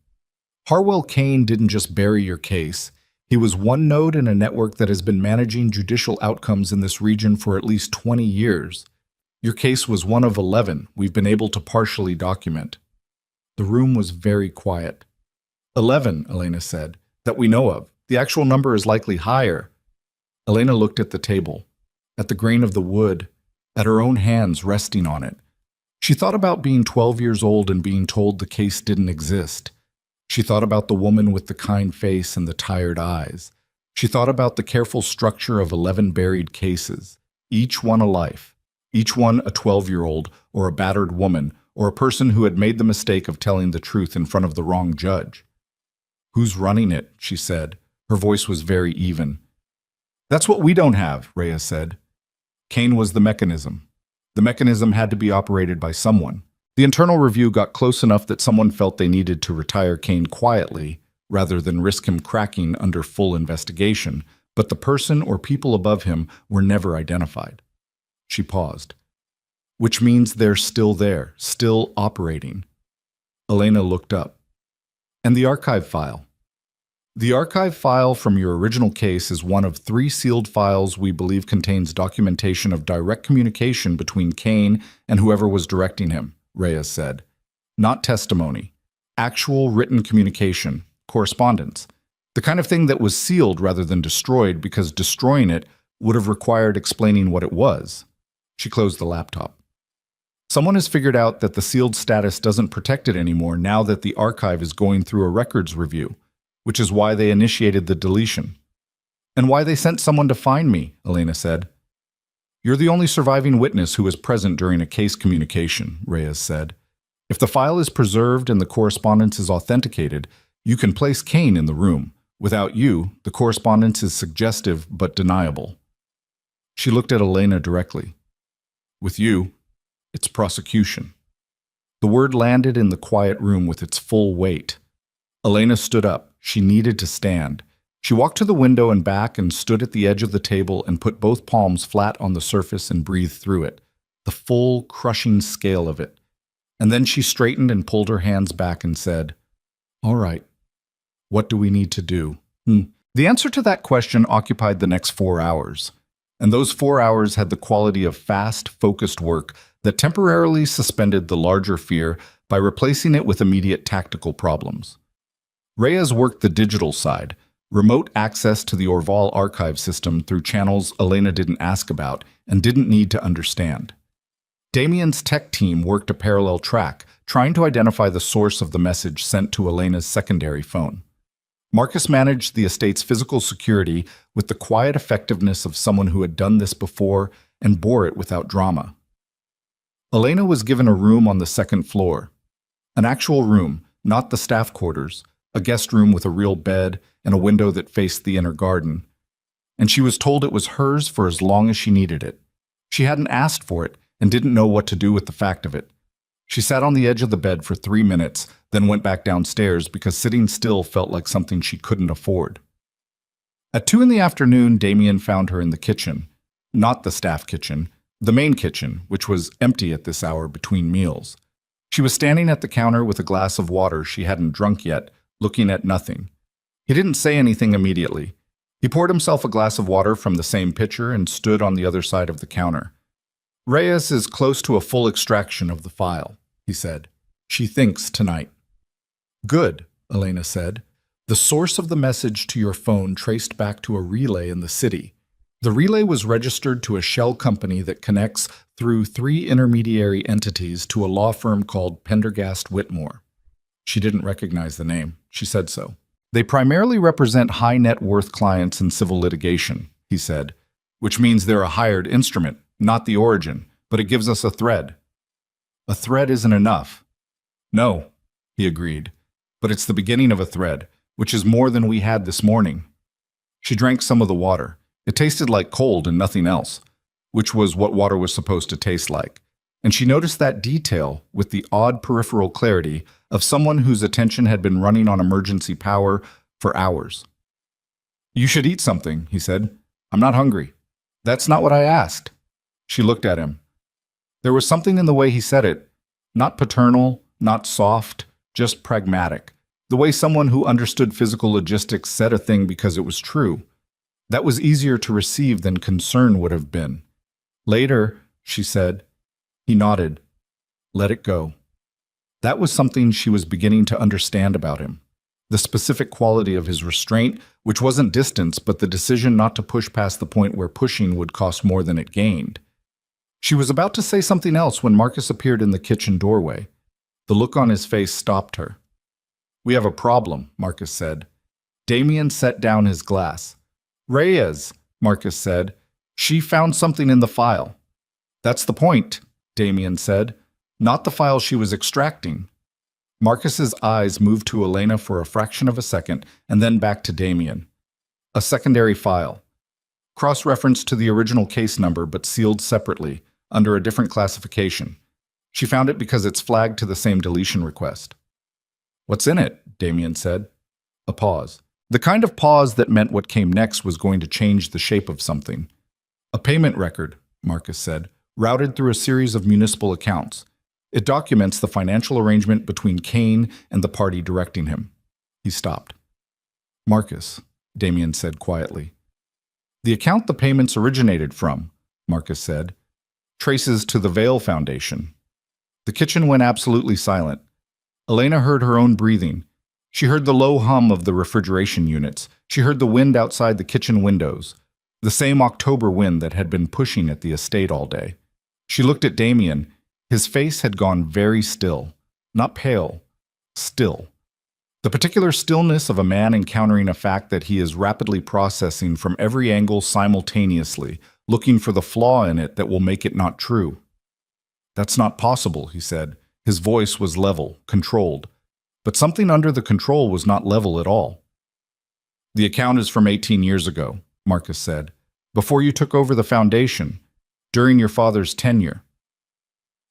"Harwell Kane didn't just bury your case. He was one node in a network that has been managing judicial outcomes in this region for at least 20 years. Your case was one of 11 we've been able to partially document." The room was very quiet. 11, Elena said, "that we know of. The actual number is likely higher." Elena looked at the table, at the grain of the wood, at her own hands resting on it. She thought about being 12 years old and being told the case didn't exist. She thought about the woman with the kind face and the tired eyes. She thought about the careful structure of 11 buried cases, each one a life, each one a 12-year-old or a battered woman or a person who had made the mistake of telling the truth in front of the wrong judge. "Who's running it?" she said. Her voice was very even. "That's what we don't have," Reyes said. Kane was the mechanism. The mechanism had to be operated by someone. The internal review got close enough that someone felt they needed to retire Kane quietly, rather than risk him cracking under full investigation, but the person or people above him were never identified. She paused. "Which means they're still there, still operating." Elena looked up. "And the archive file?" "The archive file from your original case is one of 3 sealed files we believe contains documentation of direct communication between Kane and whoever was directing him," Reyes said. "Not testimony. Actual written communication, correspondence. The kind of thing that was sealed rather than destroyed because destroying it would have required explaining what it was." She closed the laptop. "Someone has figured out that the sealed status doesn't protect it anymore now that the archive is going through a records review, which is why they initiated the deletion." "And why they sent someone to find me," Elena said. "You're the only surviving witness who was present during a case communication," Reyes said. "If the file is preserved and the correspondence is authenticated, you can place Kane in the room. Without you, the correspondence is suggestive but deniable." She looked at Elena directly. "With you, it's prosecution." The word landed in the quiet room with its full weight. Elena stood up. She needed to stand. She walked to the window and back and stood at the edge of the table and put both palms flat on the surface and breathed through it, the full, crushing scale of it. And then she straightened and pulled her hands back and said, "All right, what do we need to do?" The answer to that question occupied the next 4 hours. And those 4 hours had the quality of fast, focused work that temporarily suspended the larger fear by replacing it with immediate tactical problems. Reyes worked the digital side, Remote access to the Orval archive system through channels Elena didn't ask about and didn't need to understand. Damien's tech team worked a parallel track, trying to identify the source of the message sent to Elena's secondary phone. Marcus managed the estate's physical security with the quiet effectiveness of someone who had done this before and bore it without drama. Elena was given a room on the second floor. An actual room, not the staff quarters, a guest room with a real bed and a window that faced the inner garden. And she was told it was hers for as long as she needed it. She hadn't asked for it and didn't know what to do with the fact of it. She sat on the edge of the bed for 3 minutes, then went back downstairs because sitting still felt like something she couldn't afford. At 2 in the afternoon, Damien found her in the kitchen. Not the staff kitchen, the main kitchen, which was empty at this hour between meals. She was standing at the counter with a glass of water she hadn't drunk yet, looking at nothing. He didn't say anything immediately. He poured himself a glass of water from the same pitcher and stood on the other side of the counter. Reyes is close to a full extraction of the file, he said. She thinks tonight. Good, Elena said. The source of the message to your phone traced back to a relay in the city. The relay was registered to a shell company that connects through 3 intermediary entities to a law firm called Pendergast Whitmore. She didn't recognize the name. She said so. They primarily represent high net worth clients in civil litigation, he said, which means they're a hired instrument, not the origin, but it gives us a thread. A thread isn't enough. No, he agreed, but it's the beginning of a thread, which is more than we had this morning. She drank some of the water. It tasted like cold and nothing else, which was what water was supposed to taste like. And she noticed that detail with the odd peripheral clarity of someone whose attention had been running on emergency power for hours. You should eat something, he said. I'm not hungry. That's not what I asked. She looked at him. There was something in the way he said it, not paternal, not soft, just pragmatic. The way someone who understood physical logistics said a thing because it was true. That was easier to receive than concern would have been. Later, she said. He nodded. Let it go. That was something she was beginning to understand about him. The specific quality of his restraint, which wasn't distance, but the decision not to push past the point where pushing would cost more than it gained. She was about to say something else when Marcus appeared in the kitchen doorway. The look on his face stopped her. We have a problem, Marcus said. Damien set down his glass. Reyes, Marcus said. She found something in the file. That's the point, Damien said. Not the file she was extracting. Marcus's eyes moved to Elena for a fraction of a second and then back to Damien. A secondary file. Cross-reference to the original case number but sealed separately, under a different classification. She found it because it's flagged to the same deletion request. What's in it? Damien said. A pause. The kind of pause that meant what came next was going to change the shape of something. A payment record, Marcus said, routed through a series of municipal accounts. It documents the financial arrangement between Kane and the party directing him. He stopped. Marcus, Damien said quietly. The account the payments originated from, Marcus said, traces to the Vale Foundation. The kitchen went absolutely silent. Elena heard her own breathing. She heard the low hum of the refrigeration units. She heard the wind outside the kitchen windows, the same October wind that had been pushing at the estate all day. She looked at Damien. His face had gone very still, not pale, still. The particular stillness of a man encountering a fact that he is rapidly processing from every angle simultaneously, looking for the flaw in it that will make it not true. That's not possible, he said. His voice was level, controlled. But something under the control was not level at all. The account is from 18 years ago, Marcus said, before you took over the foundation, during your father's tenure.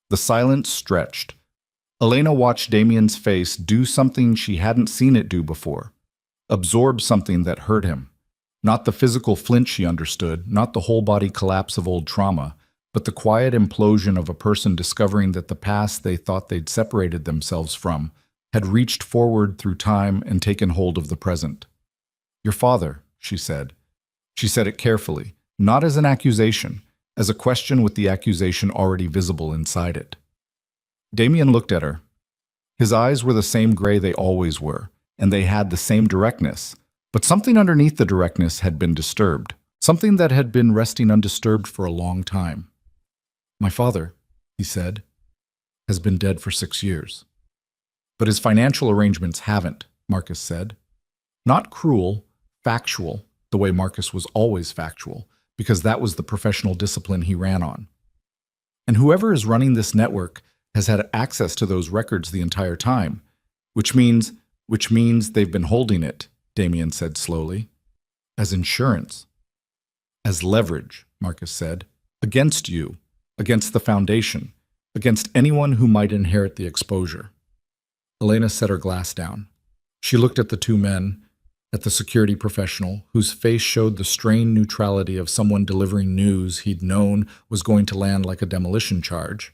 The silence stretched. Elena watched Damien's face do something she hadn't seen it do before, absorb something that hurt him. Not the physical flinch she understood, not the whole-body collapse of old trauma, but the quiet implosion of a person discovering that the past they thought they'd separated themselves from had reached forward through time and taken hold of the present. Your father, she said. She said it carefully, not as an accusation, as a question with the accusation already visible inside it. Damien looked at her. His eyes were the same gray they always were, and they had the same directness, But something underneath the directness had been disturbed, something that had been resting undisturbed for a long time. "My father," he said, "has been dead for 6 years. But his financial arrangements haven't," Marcus said. Not cruel, factual, the way Marcus was always factual, because that was the professional discipline he ran on. And whoever is running this network has had access to those records the entire time, which means they've been holding it, Damien said slowly, as insurance, as leverage, Marcus said, against you, against the foundation, against anyone who might inherit the exposure. Elena set her glass down. She looked at the two men, at the security professional, whose face showed the strained neutrality of someone delivering news he'd known was going to land like a demolition charge,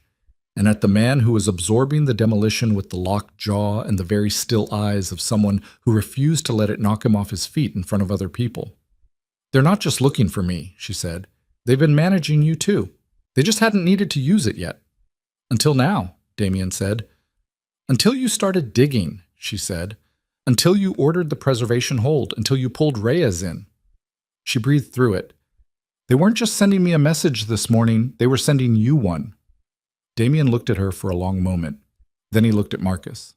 and at the man who was absorbing the demolition with the locked jaw and the very still eyes of someone who refused to let it knock him off his feet in front of other people. "They're not just looking for me," she said. "They've been managing you too. They just hadn't needed to use it yet." "Until now," Damien said. "Until you started digging," she said. "Until you ordered the preservation hold, until you pulled Reyes in." She breathed through it. "They weren't just sending me a message this morning, they were sending you one." Damien looked at her for a long moment. Then he looked at Marcus.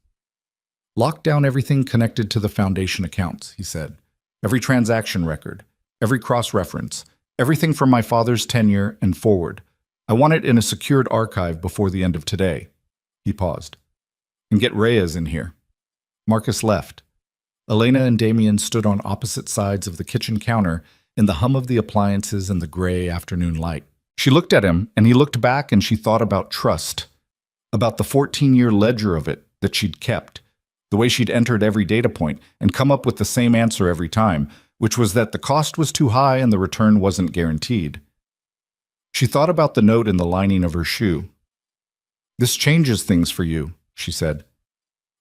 "Lock down everything connected to the foundation accounts," he said. "Every transaction record, every cross-reference, everything from my father's tenure and forward. I want it in a secured archive before the end of today." He paused. "And get Reyes in here." Marcus left. Elena and Damien stood on opposite sides of the kitchen counter in the hum of the appliances and the gray afternoon light. She looked at him, and he looked back, and she thought about trust, about the 14-year ledger of it that she'd kept, the way she'd entered every data point and come up with the same answer every time, which was that the cost was too high and the return wasn't guaranteed. She thought about the note in the lining of her shoe. "This changes things for you," she said.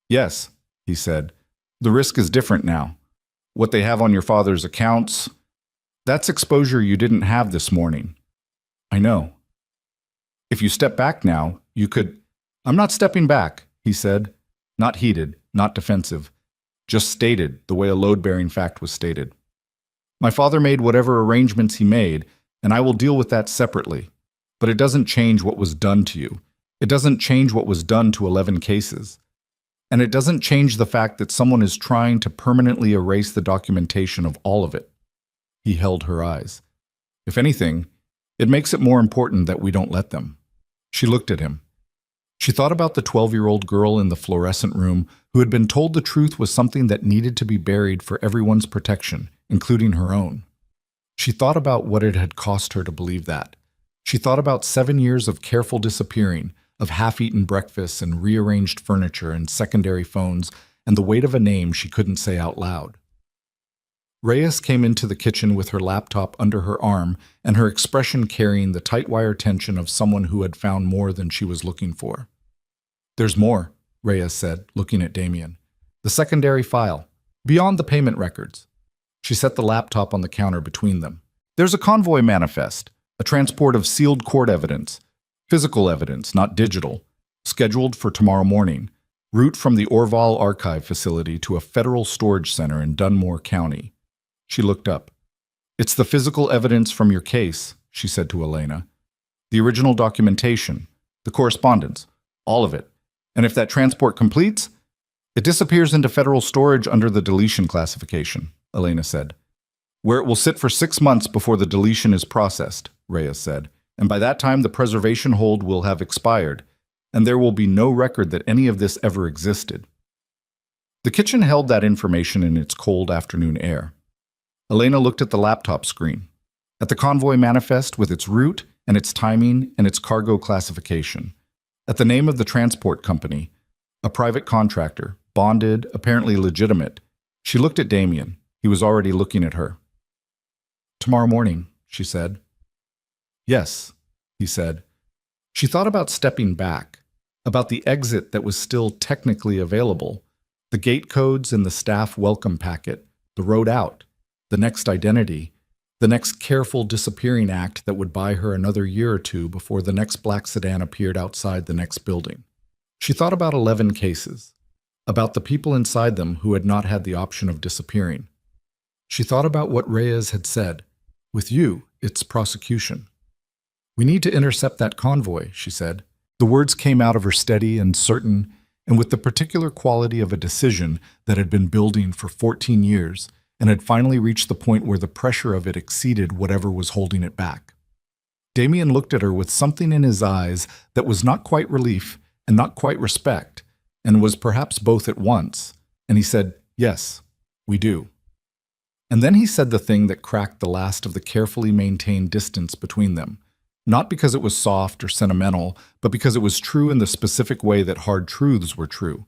"Yes," he said. "The risk is different now. What they have on your father's accounts, that's exposure you didn't have this morning." "I know." "If you step back now, you could—" "I'm not stepping back," he said. Not heated, not defensive. Just stated the way a load-bearing fact was stated. "My father made whatever arrangements he made, and I will deal with that separately. But it doesn't change what was done to you. It doesn't change what was done to 11 cases. And it doesn't change the fact that someone is trying to permanently erase the documentation of all of it." He held her eyes. "If anything, it makes it more important that we don't let them." She looked at him. She thought about the 12-year-old girl in the fluorescent room who had been told the truth was something that needed to be buried for everyone's protection, including her own. She thought about what it had cost her to believe that. She thought about 7 years of careful disappearing, of half-eaten breakfasts and rearranged furniture and secondary phones, and the weight of a name she couldn't say out loud. Reyes came into the kitchen with her laptop under her arm and her expression carrying the tight wire tension of someone who had found more than she was looking for. "There's more," Reyes said, looking at Damien. "The secondary file, beyond the payment records." She set the laptop on the counter between them. "There's a convoy manifest, a transport of sealed court evidence, physical evidence, not digital, scheduled for tomorrow morning, route from the Orval Archive facility to a federal storage center in Dunmore County." She looked up. "It's the physical evidence from your case," she said to Elena. "The original documentation, the correspondence, all of it. And if that transport completes, it disappears into federal storage under the deletion classification," Elena said. "Where it will sit for 6 months before the deletion is processed," Reyes said. "And by that time the preservation hold will have expired, and there will be no record that any of this ever existed." The kitchen held that information in its cold afternoon air. Elena looked at the laptop screen, at the convoy manifest with its route and its timing and its cargo classification, at the name of the transport company, a private contractor, bonded, apparently legitimate. She looked at Damien. He was already looking at her. "Tomorrow morning," she said. "Yes," he said. She thought about stepping back, about the exit that was still technically available, the gate codes in the staff welcome packet, the road out, the next identity, the next careful disappearing act that would buy her another year or two before the next black sedan appeared outside the next building. She thought about 11 cases, about the people inside them who had not had the option of disappearing. She thought about what Reyes had said. With you, it's prosecution. We need to intercept that convoy, she said. The words came out of her steady and certain, and with the particular quality of a decision that had been building for 14 years and had finally reached the point where the pressure of it exceeded whatever was holding it back. Damien looked at her with something in his eyes that was not quite relief and not quite respect, and was perhaps both at once, and he said, "Yes, we do." And then he said the thing that cracked the last of the carefully maintained distance between them, not because it was soft or sentimental, but because it was true in the specific way that hard truths were true.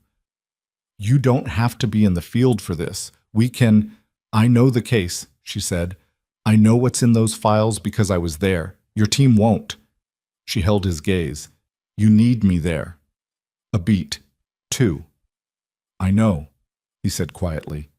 "You don't have to be in the field for this. We can—" "I know the case," she said. "I know what's in those files because I was there. Your team won't." She held his gaze. "You need me there." A beat. 2. "I know," he said quietly.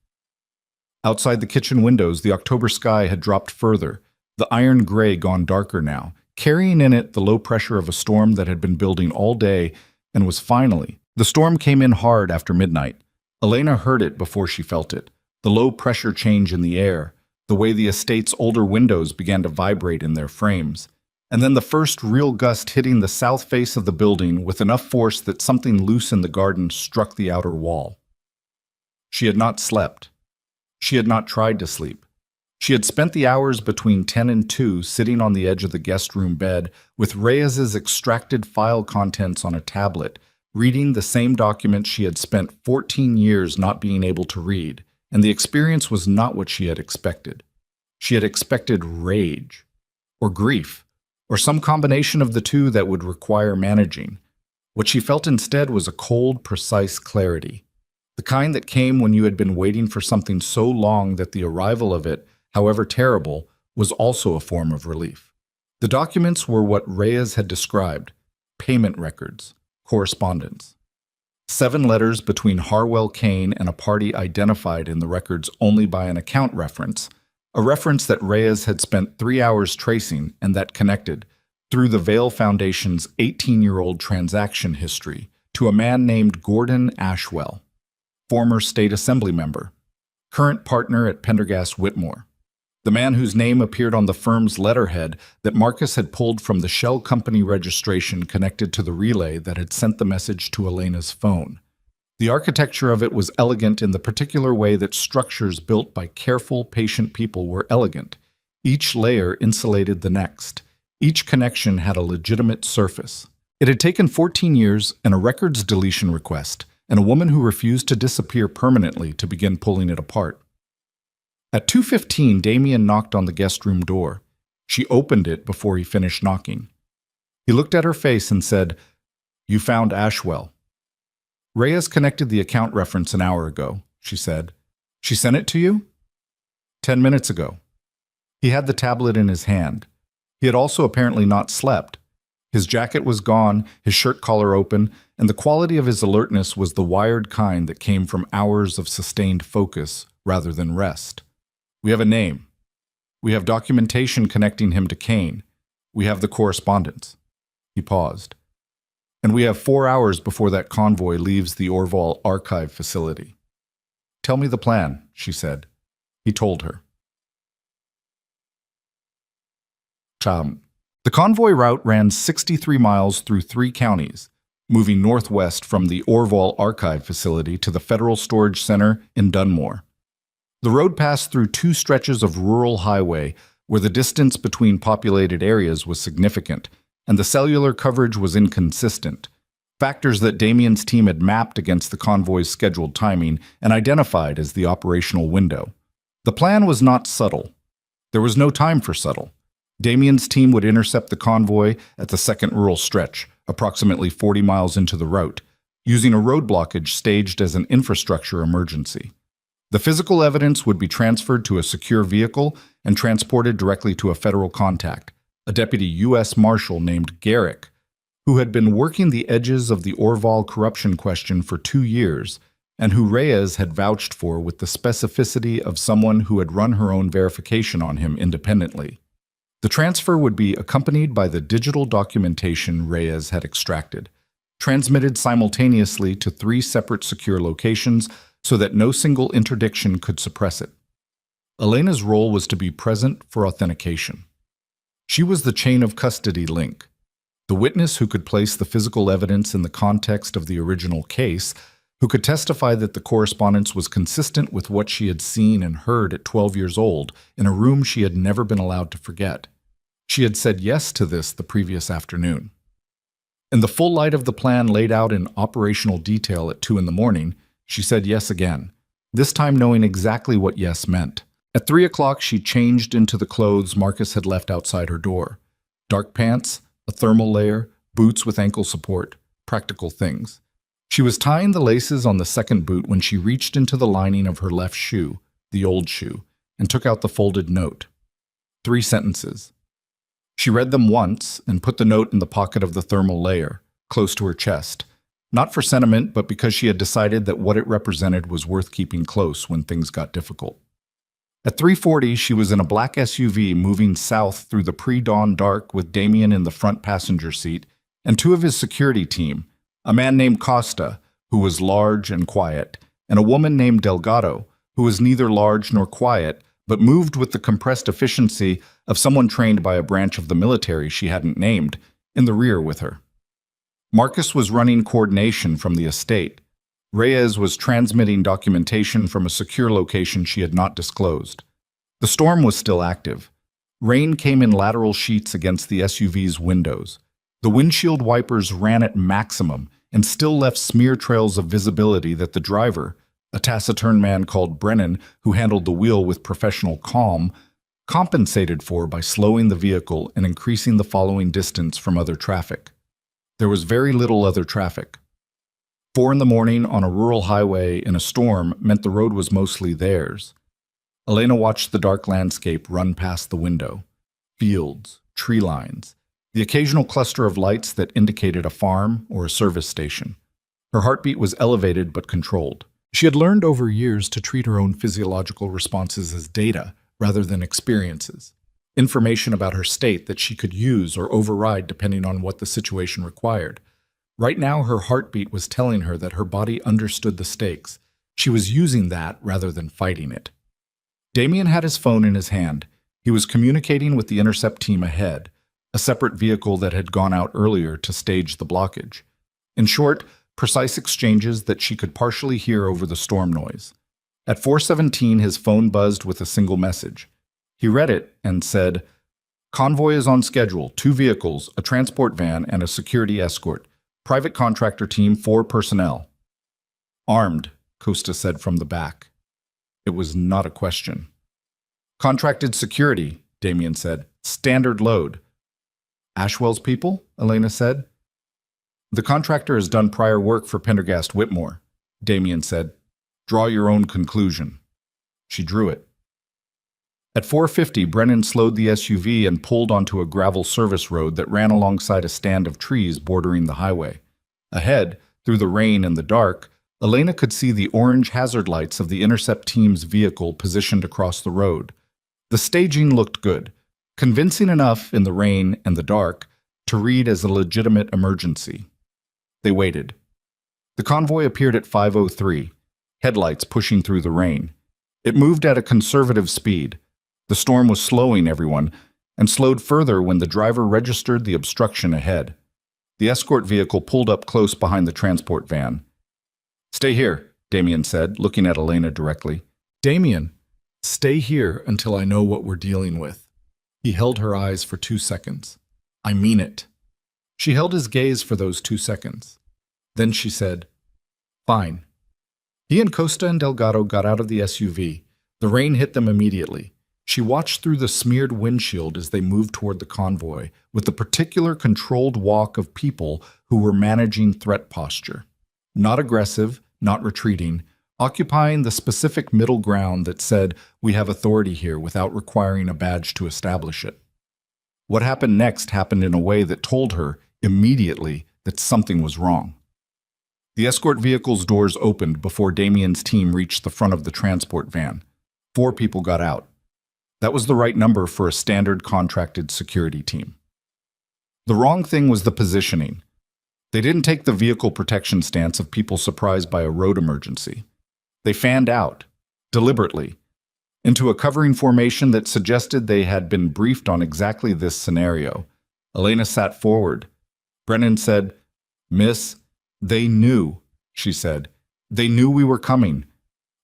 Outside the kitchen windows, the October sky had dropped further, the iron gray gone darker now, carrying in it the low pressure of a storm that had been building all day and was finally. The storm came in hard after midnight. Elena heard it before she felt it, the low pressure change in the air, the way the estate's older windows began to vibrate in their frames, and then the first real gust hitting the south face of the building with enough force that something loose in the garden struck the outer wall. She had not slept. She had not tried to sleep. She had spent the hours between 10 and 2 sitting on the edge of the guest room bed with Reyes's extracted file contents on a tablet, reading the same documents she had spent 14 years not being able to read, and the experience was not what she had expected. She had expected rage, or grief, or some combination of the two that would require managing. What she felt instead was a cold, precise clarity, the kind that came when you had been waiting for something so long that the arrival of it, however terrible, was also a form of relief. The documents were what Reyes had described: payment records, correspondence. 7 letters between Harwell Kane and a party identified in the records only by an account reference, a reference that Reyes had spent 3 hours tracing and that connected, through the Vail Foundation's 18-year-old transaction history, to a man named Gordon Ashwell, former state assembly member, current partner at Pendergast Whitmore, the man whose name appeared on the firm's letterhead that Marcus had pulled from the shell company registration connected to the relay that had sent the message to Elena's phone. The architecture of it was elegant in the particular way that structures built by careful, patient people were elegant. Each layer insulated the next. Each connection had a legitimate surface. It had taken 14 years and a records deletion request, and a woman who refused to disappear permanently to begin pulling it apart. At 2:15, Damien knocked on the guest room door. She opened it before he finished knocking. He looked at her face and said, "You found Ashwell." "Reyes connected the account reference an hour ago," she said. "She sent it to you?" 10 minutes ago." He had the tablet in his hand. He had also apparently not slept. His jacket was gone, his shirt collar open, and the quality of his alertness was the wired kind that came from hours of sustained focus rather than rest. "We have a name. We have documentation connecting him to Kane. We have the correspondence." He paused. "And we have 4 hours before that convoy leaves the Orval archive facility." "Tell me the plan," she said. He told her. The convoy route ran 63 miles through 3 counties, moving northwest from the Orval archive facility to the Federal Storage Center in Dunmore. The road passed through 2 stretches of rural highway where the distance between populated areas was significant, and the cellular coverage was inconsistent, factors that Damien's team had mapped against the convoy's scheduled timing and identified as the operational window. The plan was not subtle. There was no time for subtle. Damien's team would intercept the convoy at the second rural stretch, approximately 40 miles into the route, using a road blockage staged as an infrastructure emergency. The physical evidence would be transferred to a secure vehicle and transported directly to a federal contact, a deputy U.S. Marshal named Garrick, who had been working the edges of the Orval corruption question for 2 years, and who Reyes had vouched for with the specificity of someone who had run her own verification on him independently. The transfer would be accompanied by the digital documentation Reyes had extracted, transmitted simultaneously to 3 separate secure locations so that no single interdiction could suppress it. Elena's role was to be present for authentication. She was the chain of custody link, the witness who could place the physical evidence in the context of the original case, who could testify that the correspondence was consistent with what she had seen and heard at 12 years old in a room she had never been allowed to forget. She had said yes to this the previous afternoon. In the full light of the plan laid out in operational detail at 2 in the morning, she said yes again, this time knowing exactly what yes meant. At 3 o'clock, she changed into the clothes Marcus had left outside her door. Dark pants, a thermal layer, boots with ankle support, practical things. She was tying the laces on the second boot when she reached into the lining of her left shoe, the old shoe, and took out the folded note. 3 sentences. She read them once and put the note in the pocket of the thermal layer, close to her chest, not for sentiment, but because she had decided that what it represented was worth keeping close when things got difficult. At 3:40, she was in a black SUV moving south through the pre-dawn dark with Damien in the front passenger seat and 2 of his security team, a man named Costa, who was large and quiet, and a woman named Delgado, who was neither large nor quiet, but moved with the compressed efficiency of someone trained by a branch of the military she hadn't named, in the rear with her. Marcus was running coordination from the estate. Reyes was transmitting documentation from a secure location she had not disclosed. The storm was still active. Rain came in lateral sheets against the SUV's windows. The windshield wipers ran at maximum and still left smear trails of visibility that the driver, a taciturn man called Brennan, who handled the wheel with professional calm, compensated for by slowing the vehicle and increasing the following distance from other traffic. There was very little other traffic. 4 in the morning on a rural highway in a storm meant the road was mostly theirs. Elena watched the dark landscape run past the window. Fields, tree lines, the occasional cluster of lights that indicated a farm or a service station. Her heartbeat was elevated but controlled. She had learned over years to treat her own physiological responses as data rather than experiences, information about her state that she could use or override depending on what the situation required. Right now, her heartbeat was telling her that her body understood the stakes. She was using that rather than fighting it. Damien had his phone in his hand. He was communicating with the intercept team ahead, a separate vehicle that had gone out earlier to stage the blockage. In short, precise exchanges that she could partially hear over the storm noise. At 4:17, his phone buzzed with a single message. He read it and said, "Convoy is on schedule, 2 vehicles, a transport van, and a security escort. Private contractor team, 4 personnel." "Armed," Costa said from the back. It was not a question. "Contracted security," Damien said. "Standard load." "Ashwell's people?" Elena said. "The contractor has done prior work for Pendergast Whitmore," Damien said. "Draw your own conclusion." She drew it. At 4:50, Brennan slowed the SUV and pulled onto a gravel service road that ran alongside a stand of trees bordering the highway. Ahead, through the rain and the dark, Elena could see the orange hazard lights of the intercept team's vehicle positioned across the road. The staging looked good, convincing enough in the rain and the dark to read as a legitimate emergency. They waited. The convoy appeared at 5:03, headlights pushing through the rain. It moved at a conservative speed. The storm was slowing everyone, and slowed further when the driver registered the obstruction ahead. The escort vehicle pulled up close behind the transport van. "Stay here," Damien said, looking at Elena directly. "Damien, stay here until I know what we're dealing with." He held her eyes for 2 seconds. "I mean it." She held his gaze for those 2 seconds. Then she said, "Fine." He and Costa and Delgado got out of the SUV. The rain hit them immediately. She watched through the smeared windshield as they moved toward the convoy, with the particular controlled walk of people who were managing threat posture. Not aggressive, not retreating, occupying the specific middle ground that said, "We have authority here," without requiring a badge to establish it. What happened next happened in a way that told her, immediately, that something was wrong. The escort vehicle's doors opened before Damien's team reached the front of the transport van. 4 people got out. That was the right number for a standard contracted security team. The wrong thing was the positioning. They didn't take the vehicle protection stance of people surprised by a road emergency. They fanned out, deliberately. into a covering formation that suggested they had been briefed on exactly this scenario. Elena sat forward. Brennan said, "Miss, they knew," she said. "They knew we were coming."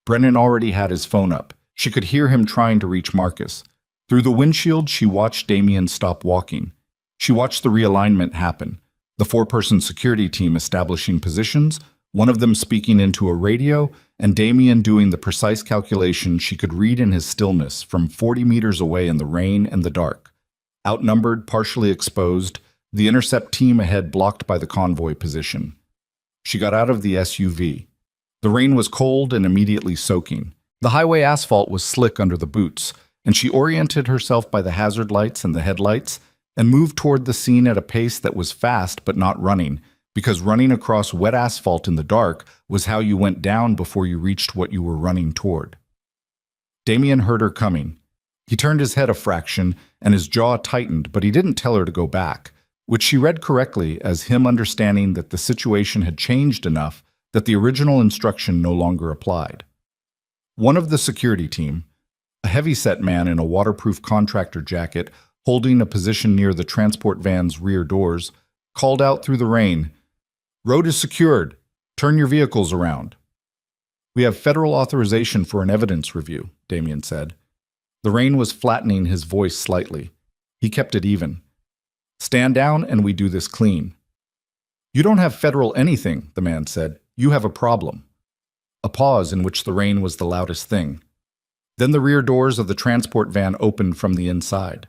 Brennan already had his phone up. She could hear him trying to reach Marcus. Through the windshield, she watched Damien stop walking. She watched the realignment happen. The four-person security team establishing positions, one of them speaking into a radio, and Damien doing the precise calculation she could read in his stillness from 40 meters away in the rain and the dark. Outnumbered, partially exposed, the intercept team ahead blocked by the convoy position. She got out of the SUV. The rain was cold and immediately soaking. The highway asphalt was slick under the boots, and she oriented herself by the hazard lights and the headlights and moved toward the scene at a pace that was fast but not running, because running across wet asphalt in the dark was how you went down before you reached what you were running toward. Damien heard her coming. He turned his head a fraction, and his jaw tightened, but he didn't tell her to go back, which she read correctly as him understanding that the situation had changed enough that the original instruction no longer applied. One of the security team, a heavy-set man in a waterproof contractor jacket holding a position near the transport van's rear doors, called out through the rain, "Road is secured. Turn your vehicles around." "We have federal authorization for an evidence review," Damien said. The rain was flattening his voice slightly. He kept it even. "Stand down and we do this clean." "You don't have federal anything," the man said. "You have a problem." A pause in which the rain was the loudest thing. Then the rear doors of the transport van opened from the inside.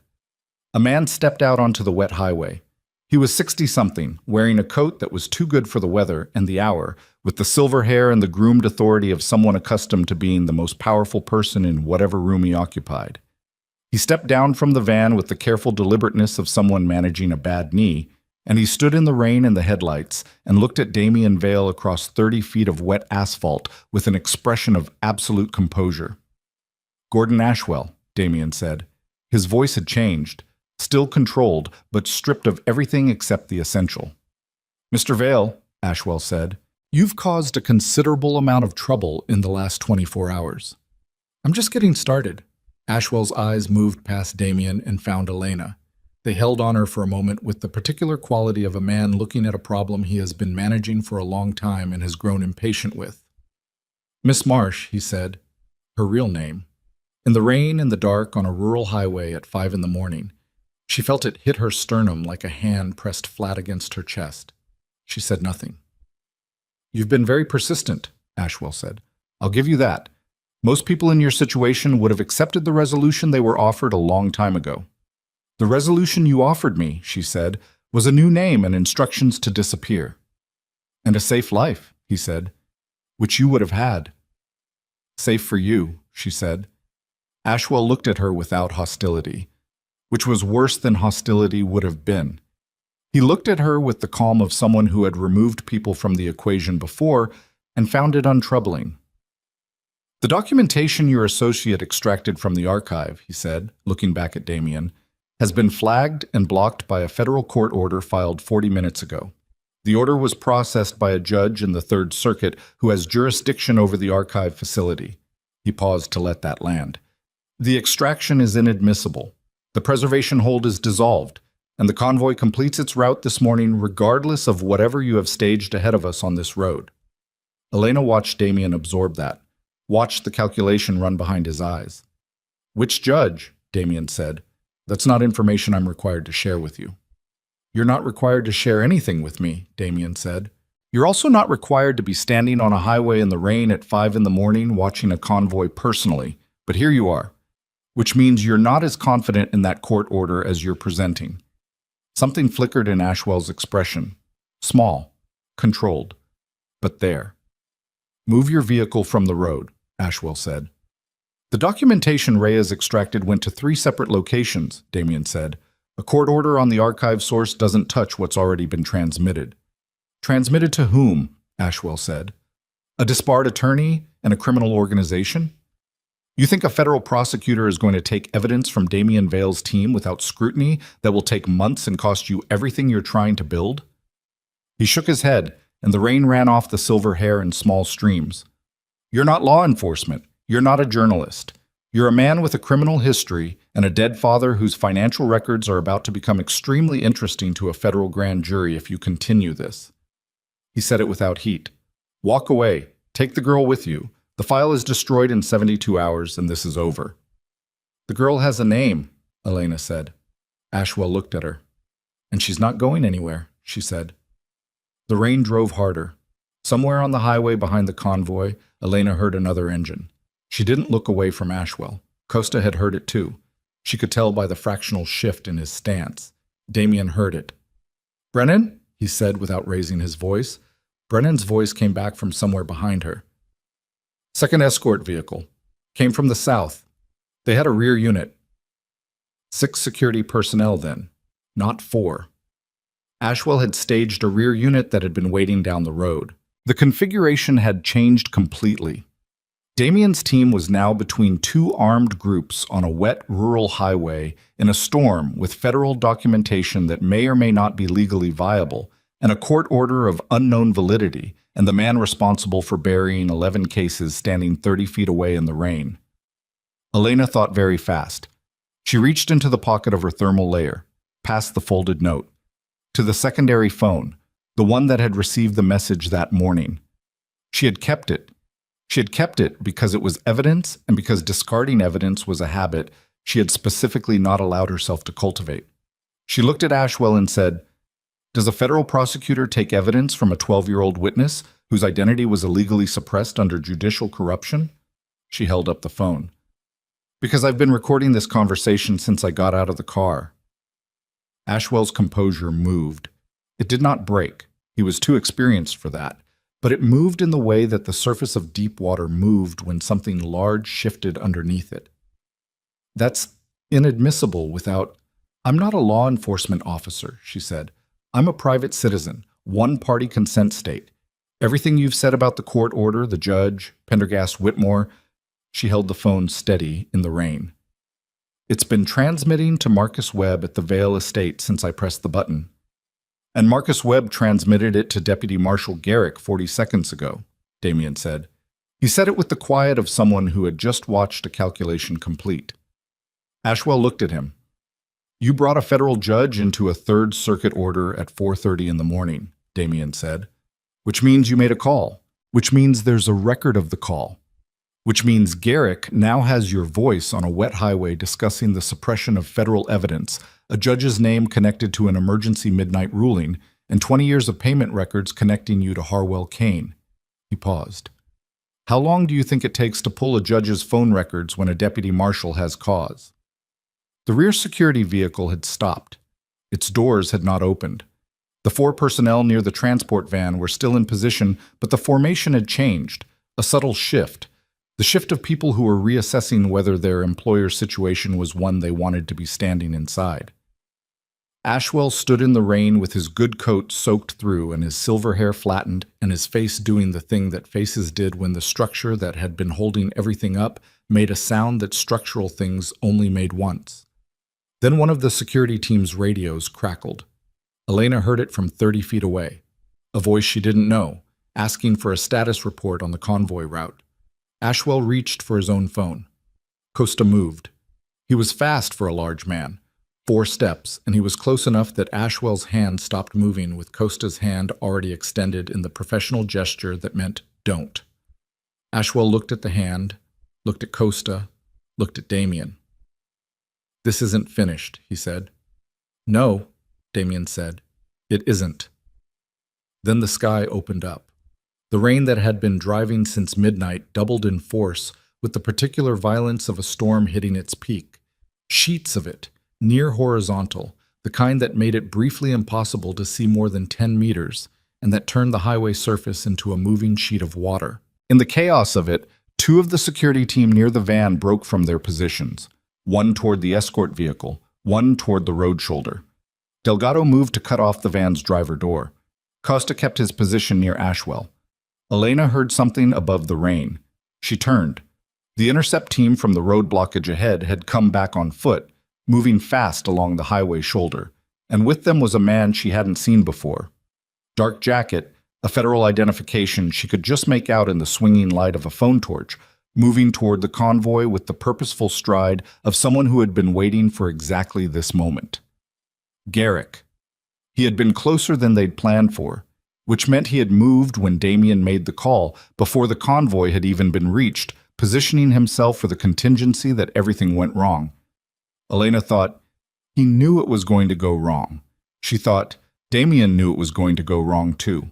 A man stepped out onto the wet highway. He was 60-something, wearing a coat that was too good for the weather and the hour, with the silver hair and the groomed authority of someone accustomed to being the most powerful person in whatever room he occupied. He stepped down from the van with the careful deliberateness of someone managing a bad knee, and he stood in the rain and the headlights and looked at Damien Vale across 30 feet of wet asphalt with an expression of absolute composure. "Gordon Ashwell," Damien said. His voice had changed, still controlled, but stripped of everything except the essential. "Mr. Vale," Ashwell said, "you've caused a considerable amount of trouble in the last 24 hours. "I'm just getting started." Ashwell's eyes moved past Damien and found Elena. They held on her for a moment with the particular quality of a man looking at a problem he has been managing for a long time and has grown impatient with. "Miss Marsh," he said, her real name. In the rain and the dark on a rural highway at 5 in the morning, she felt it hit her sternum like a hand pressed flat against her chest. She said nothing. "You've been very persistent," Ashwell said. "I'll give you that. Most people in your situation would have accepted the resolution they were offered a long time ago." "The resolution you offered me," she said, "was a new name and instructions to disappear." "And a safe life," he said, "which you would have had." "Safe for you," she said. Ashwell looked at her without hostility, which was worse than hostility would have been. He looked at her with the calm of someone who had removed people from the equation before and found it untroubling. "The documentation your associate extracted from the archive," he said, looking back at Damien, "has been flagged and blocked by a federal court order filed 40 minutes ago. The order was processed by a judge in the Third Circuit who has jurisdiction over the archive facility." He paused to let that land. "The extraction is inadmissible. The preservation hold is dissolved, and the convoy completes its route this morning regardless of whatever you have staged ahead of us on this road." Elena watched Damien absorb that, watched the calculation run behind his eyes. "Which judge?" Damien said. "That's not information I'm required to share with you." "You're not required to share anything with me," Damien said. "You're also not required to be standing on a highway in the rain at 5 in the morning watching a convoy personally, but here you are, which means you're not as confident in that court order as you're presenting." Something flickered in Ashwell's expression. Small, controlled, but there. "Move your vehicle from the road," Ashwell said. "The documentation Reyes extracted went to 3 separate locations," Damien said. "A court order on the archive source doesn't touch what's already been transmitted." "Transmitted to whom?" Ashwell said. "A disbarred attorney and a criminal organization? You think a federal prosecutor is going to take evidence from Damien Vale's team without scrutiny that will take months and cost you everything you're trying to build?" He shook his head, and the rain ran off the silver hair in small streams. "You're not law enforcement. You're not a journalist. You're a man with a criminal history and a dead father whose financial records are about to become extremely interesting to a federal grand jury if you continue this." He said it without heat. "Walk away. Take the girl with you. The file is destroyed in 72 hours, and this is over." "The girl has a name," Elena said. Ashwell looked at her. "And she's not going anywhere," she said. The rain drove harder. Somewhere on the highway behind the convoy, Elena heard another engine. She didn't look away from Ashwell. Costa had heard it too. She could tell by the fractional shift in his stance. Damien heard it. "Brennan?" he said without raising his voice. Brennan's voice came back from somewhere behind her. "Second escort vehicle. Came from the south. They had a rear unit." 6 security personnel then, not 4. Ashwell had staged a rear unit that had been waiting down the road. The configuration had changed completely. Damien's team was now between 2 armed groups on a wet rural highway in a storm with federal documentation that may or may not be legally viable, and a court order of unknown validity, and the man responsible for burying 11 cases standing 30 feet away in the rain. Elena thought very fast. She reached into the pocket of her thermal layer, past the folded note, to the secondary phone, the one that had received the message that morning. She had kept it. She had kept it because it was evidence, and because discarding evidence was a habit she had specifically not allowed herself to cultivate. She looked at Ashwell and said, "Does a federal prosecutor take evidence from a 12-year-old witness whose identity was illegally suppressed under judicial corruption?" She held up the phone. "Because I've been recording this conversation since I got out of the car." Ashwell's composure moved. It did not break. He was too experienced for that. But it moved in the way that the surface of deep water moved when something large shifted underneath it. "That's inadmissible without—" "I'm not a law enforcement officer," she said. "I'm a private citizen, one-party consent state. Everything you've said about the court order, the judge, Pendergast Whitmore—" She held the phone steady in the rain. "It's been transmitting to Marcus Webb at the Vale Estate since I pressed the button. And Marcus Webb transmitted it to Deputy Marshal Garrick 40 seconds ago," Damien said. He said it with the quiet of someone who had just watched a calculation complete. Ashwell looked at him. "You brought a federal judge into a Third Circuit order at 4:30 in the morning," Damien said. "Which means you made a call. Which means there's a record of the call. Which means Garrick now has your voice on a wet highway discussing the suppression of federal evidence, a judge's name connected to an emergency midnight ruling, and 20 years of payment records connecting you to Harwell Kane." He paused. "How long do you think it takes to pull a judge's phone records when a deputy marshal has cause?" The rear security vehicle had stopped. Its doors had not opened. The 4 personnel near the transport van were still in position, but the formation had changed, a subtle shift. The shift of people who were reassessing whether their employer's situation was one they wanted to be standing inside. Ashwell stood in the rain with his good coat soaked through and his silver hair flattened and his face doing the thing that faces did when the structure that had been holding everything up made a sound that structural things only made once. Then one of the security team's radios crackled. Elena heard it from 30 feet away. A voice she didn't know, asking for a status report on the convoy route. Ashwell reached for his own phone. Costa moved. He was fast for a large man. 4 steps, and he was close enough that Ashwell's hand stopped moving with Costa's hand already extended in the professional gesture that meant don't. Ashwell looked at the hand, looked at Costa, looked at Damien. "This isn't finished," he said. "No," Damien said. "It isn't." Then the sky opened up. The rain that had been driving since midnight doubled in force with the particular violence of a storm hitting its peak. Sheets of it, near horizontal, the kind that made it briefly impossible to see more than 10 meters, and that turned the highway surface into a moving sheet of water. In the chaos of it, 2 of the security team near the van broke from their positions, one toward the escort vehicle, one toward the road shoulder. Delgado moved to cut off the van's driver door. Costa kept his position near Ashwell. Elena heard something above the rain. She turned. The intercept team from the road blockage ahead had come back on foot, moving fast along the highway shoulder, and with them was a man she hadn't seen before. Dark jacket, a federal identification she could just make out in the swinging light of a phone torch, moving toward the convoy with the purposeful stride of someone who had been waiting for exactly this moment. Garrick. He had been closer than they'd planned for, which meant he had moved when Damien made the call before the convoy had even been reached, positioning himself for the contingency that everything went wrong. Elena thought, he knew it was going to go wrong. She thought, Damien knew it was going to go wrong too.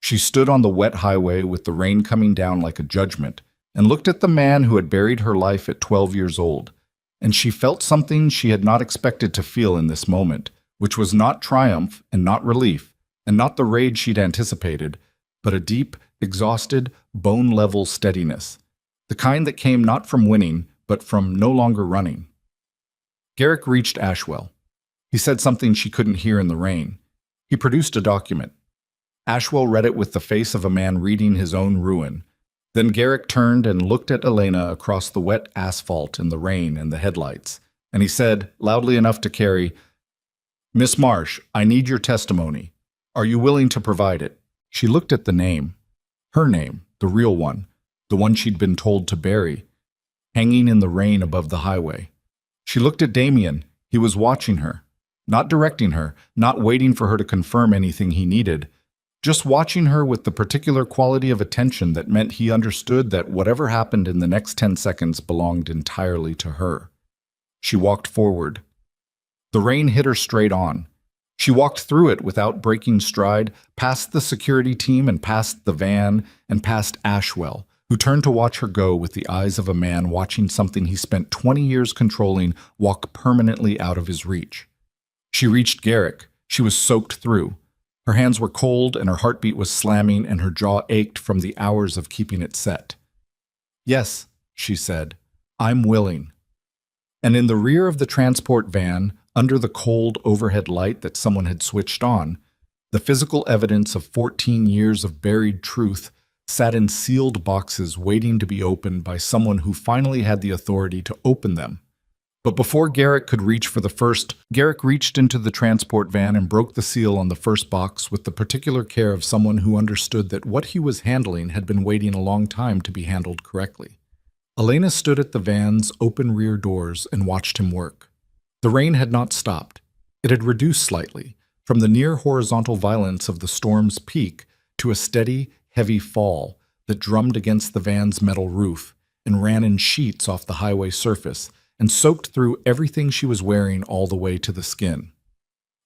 She stood on the wet highway with the rain coming down like a judgment and looked at the man who had buried her life at 12 years old, and she felt something she had not expected to feel in this moment, which was not triumph and not relief, and not the rage she'd anticipated, but a deep, exhausted, bone-level steadiness, the kind that came not from winning, but from no longer running. Garrick reached Ashwell. He said something she couldn't hear in the rain. He produced a document. Ashwell read it with the face of a man reading his own ruin. Then Garrick turned and looked at Elena across the wet asphalt in the rain and the headlights, and he said, loudly enough to carry, "Miss Marsh, I need your testimony. Are you willing to provide it?" She looked at the name. Her name, the real one, the one she'd been told to bury, hanging in the rain above the highway. She looked at Damien. He was watching her, not directing her, not waiting for her to confirm anything he needed, just watching her with the particular quality of attention that meant he understood that whatever happened in the next 10 seconds belonged entirely to her. She walked forward. The rain hit her straight on. She walked through it without breaking stride, past the security team and past the van and past Ashwell, who turned to watch her go with the eyes of a man watching something he spent 20 years controlling walk permanently out of his reach. She reached Garrick. She was soaked through. Her hands were cold and her heartbeat was slamming and her jaw ached from the hours of keeping it set. "Yes," she said, "I'm willing." And in the rear of the transport van, under the cold overhead light that someone had switched on, the physical evidence of 14 years of buried truth sat in sealed boxes waiting to be opened by someone who finally had the authority to open them. But before Garrick could reach for the first, Garrick reached into the transport van and broke the seal on the first box with the particular care of someone who understood that what he was handling had been waiting a long time to be handled correctly. Elena stood at the van's open rear doors and watched him work. The rain had not stopped. It had reduced slightly, from the near horizontal violence of the storm's peak to a steady, heavy fall that drummed against the van's metal roof and ran in sheets off the highway surface and soaked through everything she was wearing all the way to the skin.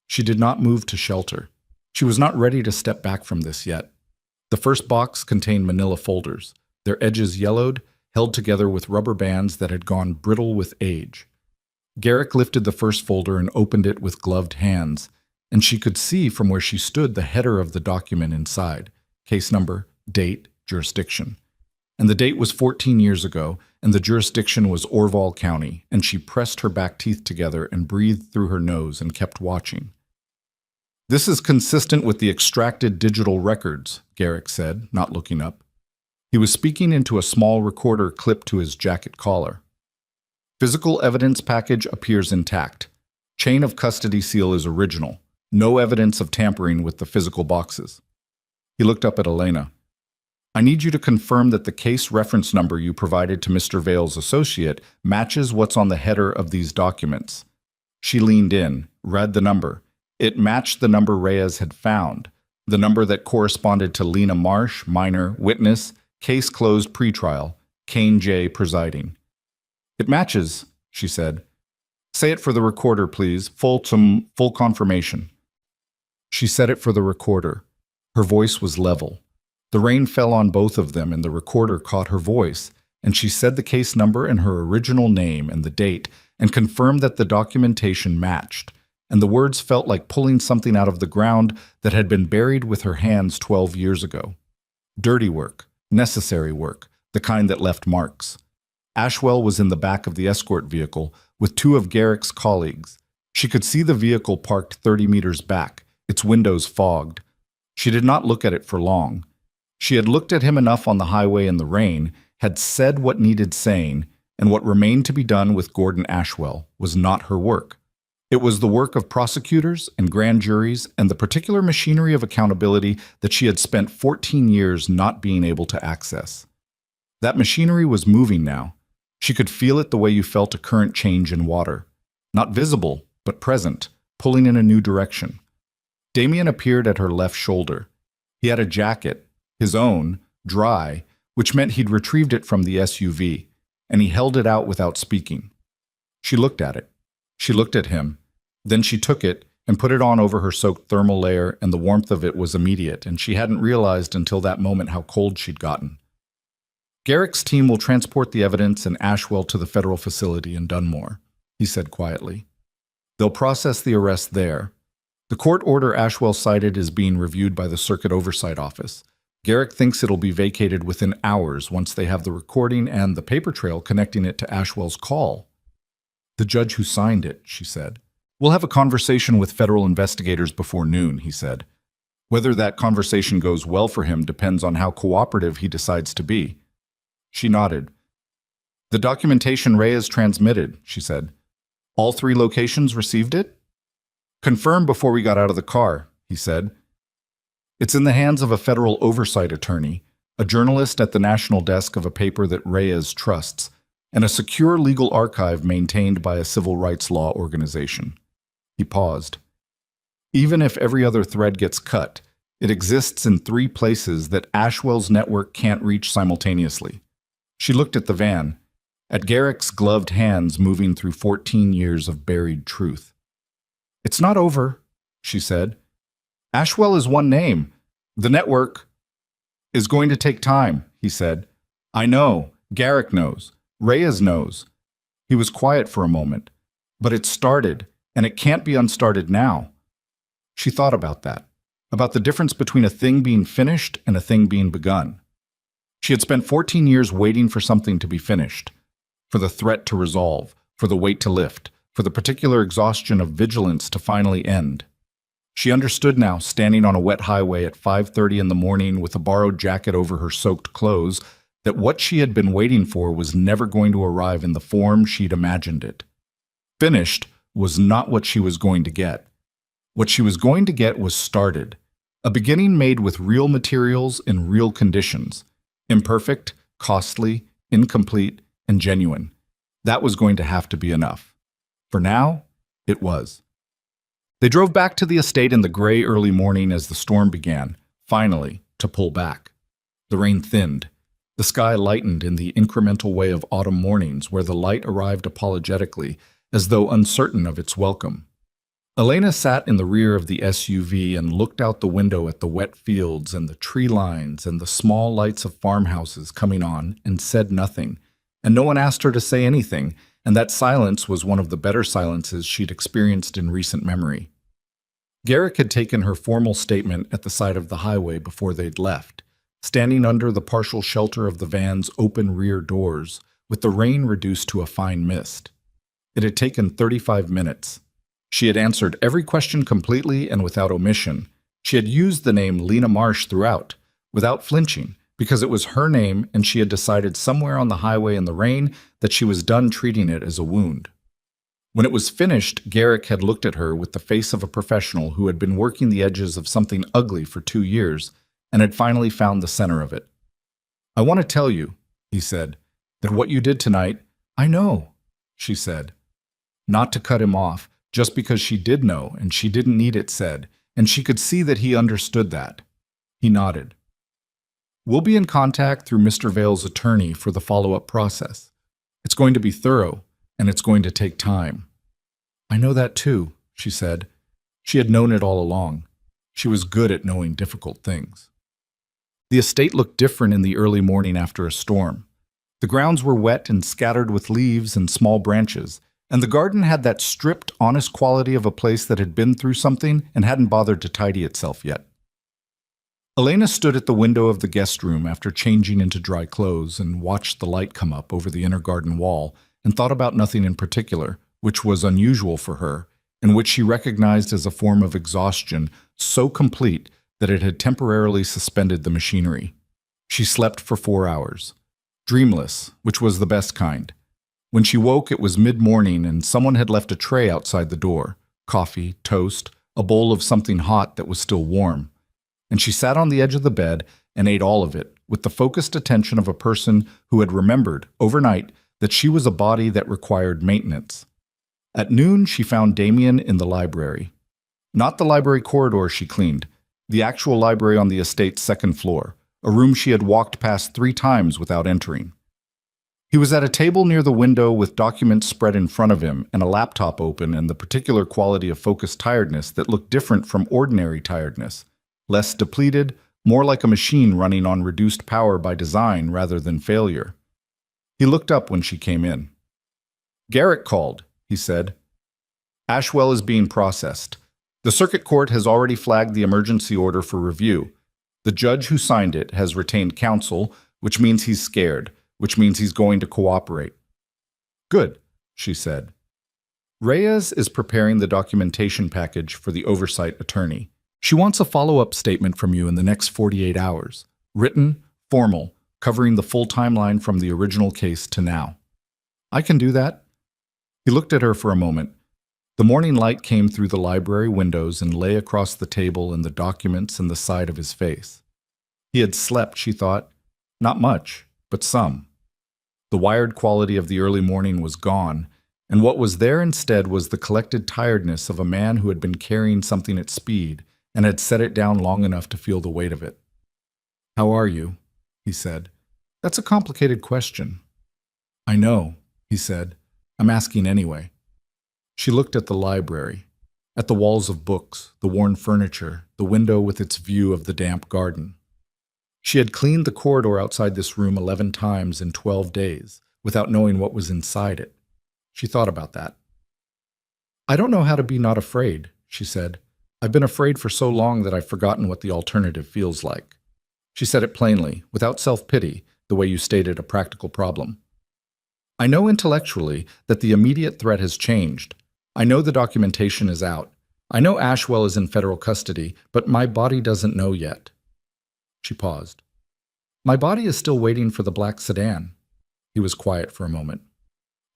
She did not move to shelter. She was not ready to step back from this yet. The first box contained manila folders, their edges yellowed, held together with rubber bands that had gone brittle with age. Garrick lifted the first folder and opened it with gloved hands, and she could see from where she stood the header of the document inside, case number, date, jurisdiction. And the date was 14 years ago, and the jurisdiction was Orval County, and she pressed her back teeth together and breathed through her nose and kept watching. "This is consistent with the extracted digital records," Garrick said, not looking up. He was speaking into a small recorder clipped to his jacket collar. "Physical evidence package appears intact. Chain of custody seal is original. No evidence of tampering with the physical boxes." He looked up at Elena. "I need you to confirm that the case reference number you provided to Mr. Vale's associate matches what's on the header of these documents." She leaned in, read the number. It matched the number Reyes had found, the number that corresponded to Lena Marsh, minor, witness, case closed pretrial, Kane J. presiding. "It matches," she said. "Say it for the recorder, please. Full confirmation." She said it for the recorder. Her voice was level. The rain fell on both of them, and the recorder caught her voice, and she said the case number and her original name and the date, and confirmed that the documentation matched, and the words felt like pulling something out of the ground that had been buried with her hands 12 years ago. Dirty work, necessary work, the kind that left marks. Ashwell was in the back of the escort vehicle with two of Garrick's colleagues. She could see the vehicle parked 30 meters back, its windows fogged. She did not look at it for long. She had looked at him enough on the highway in the rain, had said what needed saying, and what remained to be done with Gordon Ashwell was not her work. It was the work of prosecutors and grand juries and the particular machinery of accountability that she had spent 14 years not being able to access. That machinery was moving now. She could feel it the way you felt a current change in water. Not visible, but present, pulling in a new direction. Damien appeared at her left shoulder. He had a jacket, his own, dry, which meant he'd retrieved it from the SUV, and he held it out without speaking. She looked at it. She looked at him. Then she took it and put it on over her soaked thermal layer, and the warmth of it was immediate, and she hadn't realized until that moment how cold she'd gotten. Garrick's team will transport the evidence and Ashwell to the federal facility in Dunmore, he said quietly. They'll process the arrest there. The court order Ashwell cited is being reviewed by the Circuit Oversight Office. Garrick thinks it'll be vacated within hours once they have the recording and the paper trail connecting it to Ashwell's call. The judge who signed it, she said. We'll have a conversation with federal investigators before noon, he said. Whether that conversation goes well for him depends on how cooperative he decides to be. She nodded. The documentation Reyes transmitted, she said. All 3 locations received it? Confirmed before we got out of the car, he said. It's in the hands of a federal oversight attorney, a journalist at the national desk of a paper that Reyes trusts, and a secure legal archive maintained by a civil rights law organization. He paused. Even if every other thread gets cut, it exists in 3 places that Ashwell's network can't reach simultaneously. She looked at the van, at Garrick's gloved hands moving through 14 years of buried truth. It's not over, she said. Ashwell is one name. The network is going to take time, he said. I know. Garrick knows. Reyes knows. He was quiet for a moment. But it started, and it can't be unstarted now. She thought about that, about the difference between a thing being finished and a thing being begun. She had spent 14 years waiting for something to be finished, for the threat to resolve, for the weight to lift, for the particular exhaustion of vigilance to finally end. She understood now, standing on a wet highway at 5:30 in the morning with a borrowed jacket over her soaked clothes, that what she had been waiting for was never going to arrive in the form she'd imagined it. Finished was not what she was going to get. What she was going to get was started, a beginning made with real materials in real conditions, imperfect, costly, incomplete, and genuine. That was going to have to be enough. For now, it was. They drove back to the estate in the gray early morning as the storm began, finally, to pull back. The rain thinned. The sky lightened in the incremental way of autumn mornings where the light arrived apologetically, as though uncertain of its welcome. Elena sat in the rear of the SUV and looked out the window at the wet fields and the tree lines and the small lights of farmhouses coming on and said nothing, and no one asked her to say anything, and that silence was one of the better silences she'd experienced in recent memory. Garrick had taken her formal statement at the side of the highway before they'd left, standing under the partial shelter of the van's open rear doors, with the rain reduced to a fine mist. It had taken 35 minutes. She had answered every question completely and without omission. She had used the name Lena Marsh throughout, without flinching, because it was her name and she had decided somewhere on the highway in the rain that she was done treating it as a wound. When it was finished, Garrick had looked at her with the face of a professional who had been working the edges of something ugly for 2 years and had finally found the center of it. I want to tell you, he said, that what you did tonight, I know, she said. Not to cut him off, just because she did know and she didn't need it said, and she could see that he understood that. He nodded. We'll be in contact through Mr. Vale's attorney for the follow-up process. It's going to be thorough, and it's going to take time. I know that too, she said. She had known it all along. She was good at knowing difficult things. The estate looked different in the early morning after a storm. The grounds were wet and scattered with leaves and small branches, and the garden had that stripped, honest quality of a place that had been through something and hadn't bothered to tidy itself yet. Elena stood at the window of the guest room after changing into dry clothes and watched the light come up over the inner garden wall and thought about nothing in particular, which was unusual for her, and which she recognized as a form of exhaustion so complete that it had temporarily suspended the machinery. She slept for 4 hours. Dreamless, which was the best kind. When she woke, it was mid-morning and someone had left a tray outside the door, coffee, toast, a bowl of something hot that was still warm. And she sat on the edge of the bed and ate all of it with the focused attention of a person who had remembered, overnight, that she was a body that required maintenance. At noon, she found Damien in the library. Not the library corridor she cleaned, the actual library on the estate's second floor, a room she had walked past 3 times without entering. He was at a table near the window with documents spread in front of him and a laptop open and the particular quality of focused tiredness that looked different from ordinary tiredness, less depleted, more like a machine running on reduced power by design rather than failure. He looked up when she came in. "Garrick called," he said. "Ashwell is being processed. The circuit court has already flagged the emergency order for review. The judge who signed it has retained counsel, which means he's scared, which means he's going to cooperate." "Good," she said. "Reyes is preparing the documentation package for the oversight attorney. She wants a follow-up statement from you in the next 48 hours, written, formal, covering the full timeline from the original case to now." "I can do that." He looked at her for a moment. The morning light came through the library windows and lay across the table and the documents and the side of his face. He had slept, she thought. Not much, but some. The wired quality of the early morning was gone, and what was there instead was the collected tiredness of a man who had been carrying something at speed and had set it down long enough to feel the weight of it. "How are you?" he said. "That's a complicated question." "I know," he said. "I'm asking anyway." She looked at the library, at the walls of books, the worn furniture, the window with its view of the damp garden. She had cleaned the corridor outside this room 11 times in 12 days, without knowing what was inside it. She thought about that. "I don't know how to be not afraid," she said. "I've been afraid for so long that I've forgotten what the alternative feels like." She said it plainly, without self-pity, the way you stated a practical problem. "I know intellectually that the immediate threat has changed. I know the documentation is out. I know Ashwell is in federal custody, but my body doesn't know yet." She paused. "My body is still waiting for the black sedan." He was quiet for a moment.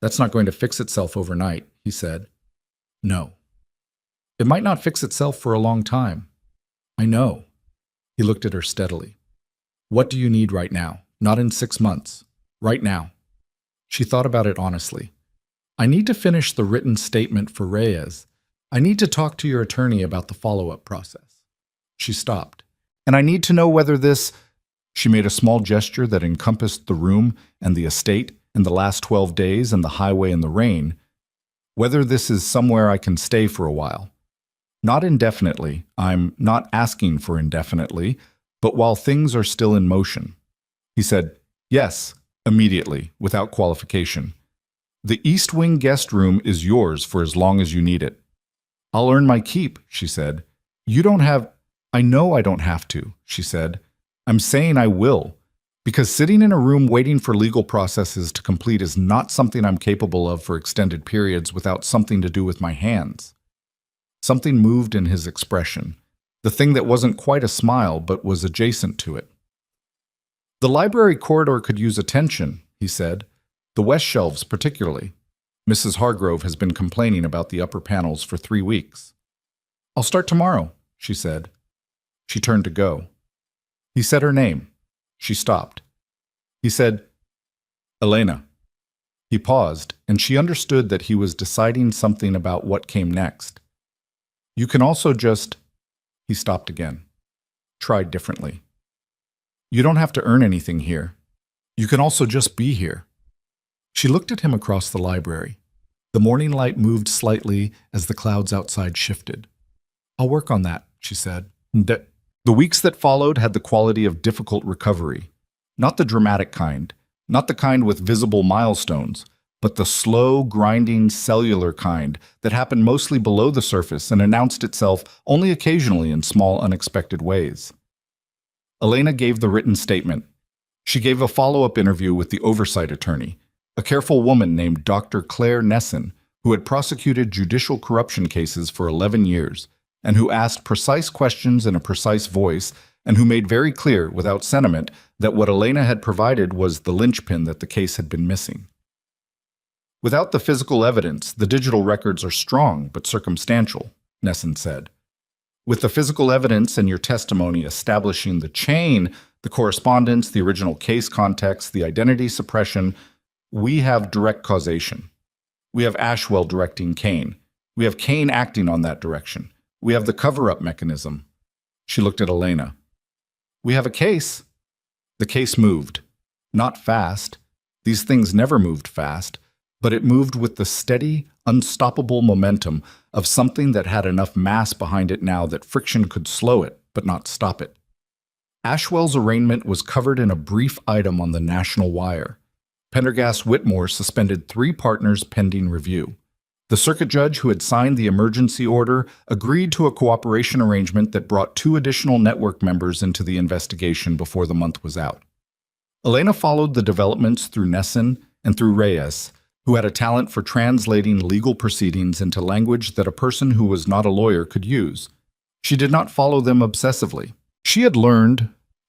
"That's not going to fix itself overnight," he said. "No." "It might not fix itself for a long time." "I know." He looked at her steadily. "What do you need right now? Not in 6 months. Right now." She thought about it honestly. "I need to finish the written statement for Reyes. I need to talk to your attorney about the follow-up process." She stopped. "And I need to know whether this—" She made a small gesture that encompassed the room and the estate and the last 12 days and the highway and the rain. "Whether this is somewhere I can stay for a while. Not indefinitely. I'm not asking for indefinitely, but while things are still in motion." He said, "Yes, immediately, without qualification. The East Wing guest room is yours for as long as you need it." "I'll earn my keep," she said. "You don't have—" "I know I don't have to," she said. "I'm saying I will, because sitting in a room waiting for legal processes to complete is not something I'm capable of for extended periods without something to do with my hands." Something moved in his expression, the thing that wasn't quite a smile but was adjacent to it. "The library corridor could use attention," he said. "The west shelves particularly. Mrs. Hargrove has been complaining about the upper panels for 3 weeks." "I'll start tomorrow," she said. She turned to go. He said her name. She stopped. He said, "Elena." He paused, and she understood that he was deciding something about what came next. "You can also just—" He stopped again. Tried differently. "You don't have to earn anything here. You can also just be here." She looked at him across the library. The morning light moved slightly as the clouds outside shifted. "I'll work on that," she said. The weeks that followed had the quality of difficult recovery. Not the dramatic kind, not the kind with visible milestones, but the slow, grinding, cellular kind that happened mostly below the surface and announced itself only occasionally in small, unexpected ways. Elena gave the written statement. She gave a follow-up interview with the oversight attorney, a careful woman named Dr. Claire Nesson, who had prosecuted judicial corruption cases for 11 years, and who asked precise questions in a precise voice, and who made very clear, without sentiment, that what Elena had provided was the linchpin that the case had been missing. "Without the physical evidence, the digital records are strong but circumstantial," Nesson said. "With the physical evidence and your testimony establishing the chain, the correspondence, the original case context, the identity suppression. We have direct causation. We have Ashwell directing Kane. We have Kane acting on that direction. We have the cover-up mechanism. She looked at Elena. We have a case. The case moved. Not fast. These things never moved fast, but it moved with the steady, unstoppable momentum of something that had enough mass behind it now that friction could slow it, but not stop it. Ashwell's arraignment was covered in a brief item on the national wire. Pendergast Whitmore suspended 3 partners pending review. The circuit judge who had signed the emergency order agreed to a cooperation arrangement that brought 2 additional network members into the investigation before the month was out. Elena followed the developments through Nesson and through Reyes, who had a talent for translating legal proceedings into language that a person who was not a lawyer could use. She did not follow them obsessively. She had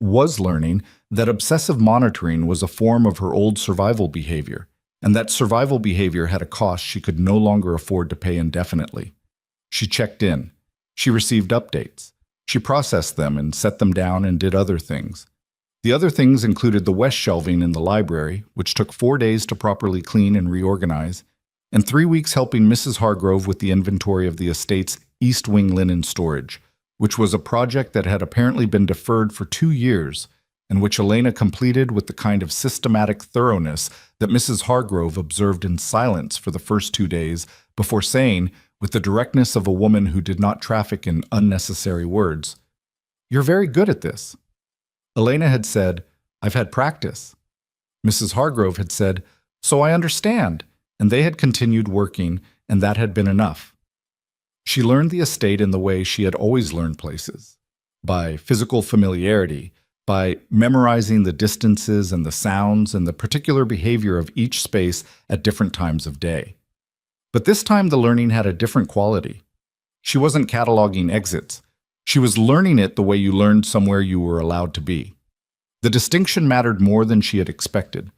was learning, that obsessive monitoring was a form of her old survival behavior, and that survival behavior had a cost she could no longer afford to pay indefinitely. She checked in. She received updates. She processed them and set them down and did other things. The other things included the west shelving in the library, which took 4 days to properly clean and reorganize, and 3 weeks helping Mrs. Hargrove with the inventory of the estate's East Wing linen storage, which was a project that had apparently been deferred for 2 years, and which Elena completed with the kind of systematic thoroughness that Mrs. Hargrove observed in silence for the first 2 days before saying, with the directness of a woman who did not traffic in unnecessary words, "You're very good at this." Elena had said, "I've had practice." Mrs. Hargrove had said, "So I understand," and they had continued working, and that had been enough. She learned the estate in the way she had always learned places, by physical familiarity, by memorizing the distances and the sounds and the particular behavior of each space at different times of day. But this time the learning had a different quality. She wasn't cataloging exits. She was learning it the way you learned somewhere you were allowed to be. The distinction mattered more than she had expected.